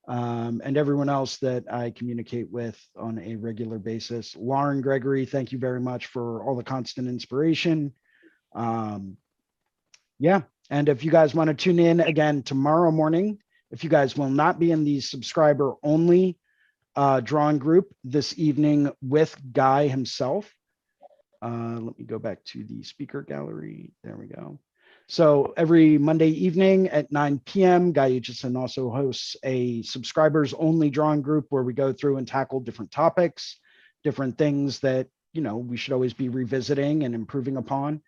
and everyone else that I communicate with on a regular basis. Lauren, Gregory, thank you very much for all the constant inspiration. Yeah. And if you guys want to tune in again tomorrow morning, if you guys will not be in the subscriber only drawing group this evening with Guy himself. Let me go back to the speaker gallery. There we go. So every Monday evening at 9 p.m., Guy Aitchison also hosts a subscribers only drawing group where we go through and tackle different topics, different things that, you know, we should always be revisiting and improving upon.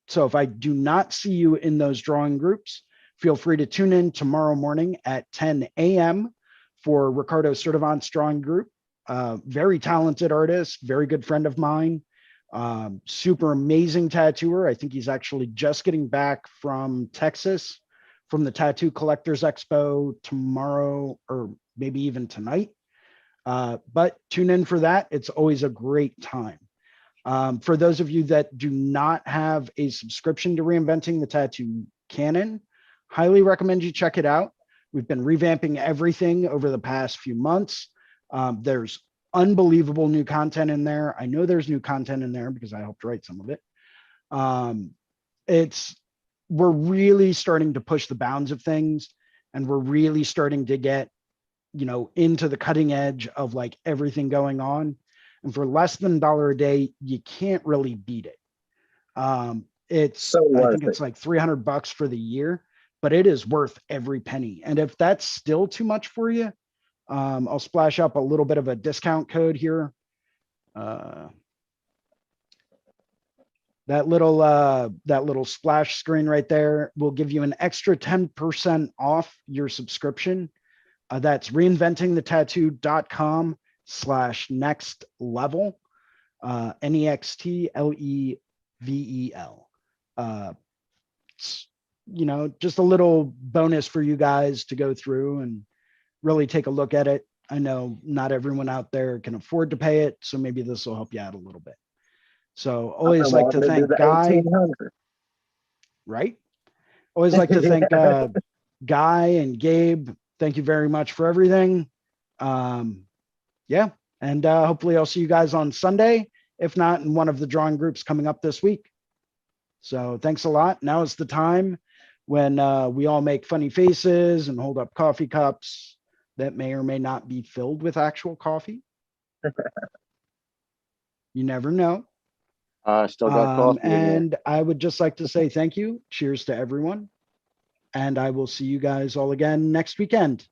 So if I do not see you in those drawing groups, feel free to tune in tomorrow morning at 10 a.m. for Ricardo Sertivant's drawing group. Very talented artist, very good friend of mine, super amazing tattooer. I think he's actually just getting back from Texas from the Tattoo Collectors Expo tomorrow or maybe even tonight. But tune in for that. It's always a great time. For those of you that do not have a subscription to Reinventing the Tattoo Canon, highly recommend you check it out. We've been revamping everything over the past few months. There's unbelievable new content in there. I know there's new content in there because I helped write some of it. We're really starting to push the bounds of things, and we're really starting to get, you know, into the cutting edge of like everything going on. And for less than $1 a day, you can't really beat it. It's so I think it's like $300 for the year, but it is worth every penny. And if that's still too much for you, I'll splash up a little bit of a discount code here. That little splash screen right there will give you an extra 10% off your subscription. That's reinventingthetattoo.com/next level, NEXTLEVEL. You know, just a little bonus for you guys to go through and really take a look at it. I know not everyone out there can afford to pay it, so maybe this will help you out a little bit. So always like to thank Guy. Right? Always like to thank Guy and Gabe. Thank you very much for everything. Yeah, and hopefully I'll see you guys on Sunday, if not in one of the drawing groups coming up this week. So thanks a lot. Now is the time when we all make funny faces and hold up coffee cups that may or may not be filled with actual coffee. You never know. Still got coffee. And I would just like to say thank you. Cheers to everyone. And I will see you guys all again next weekend.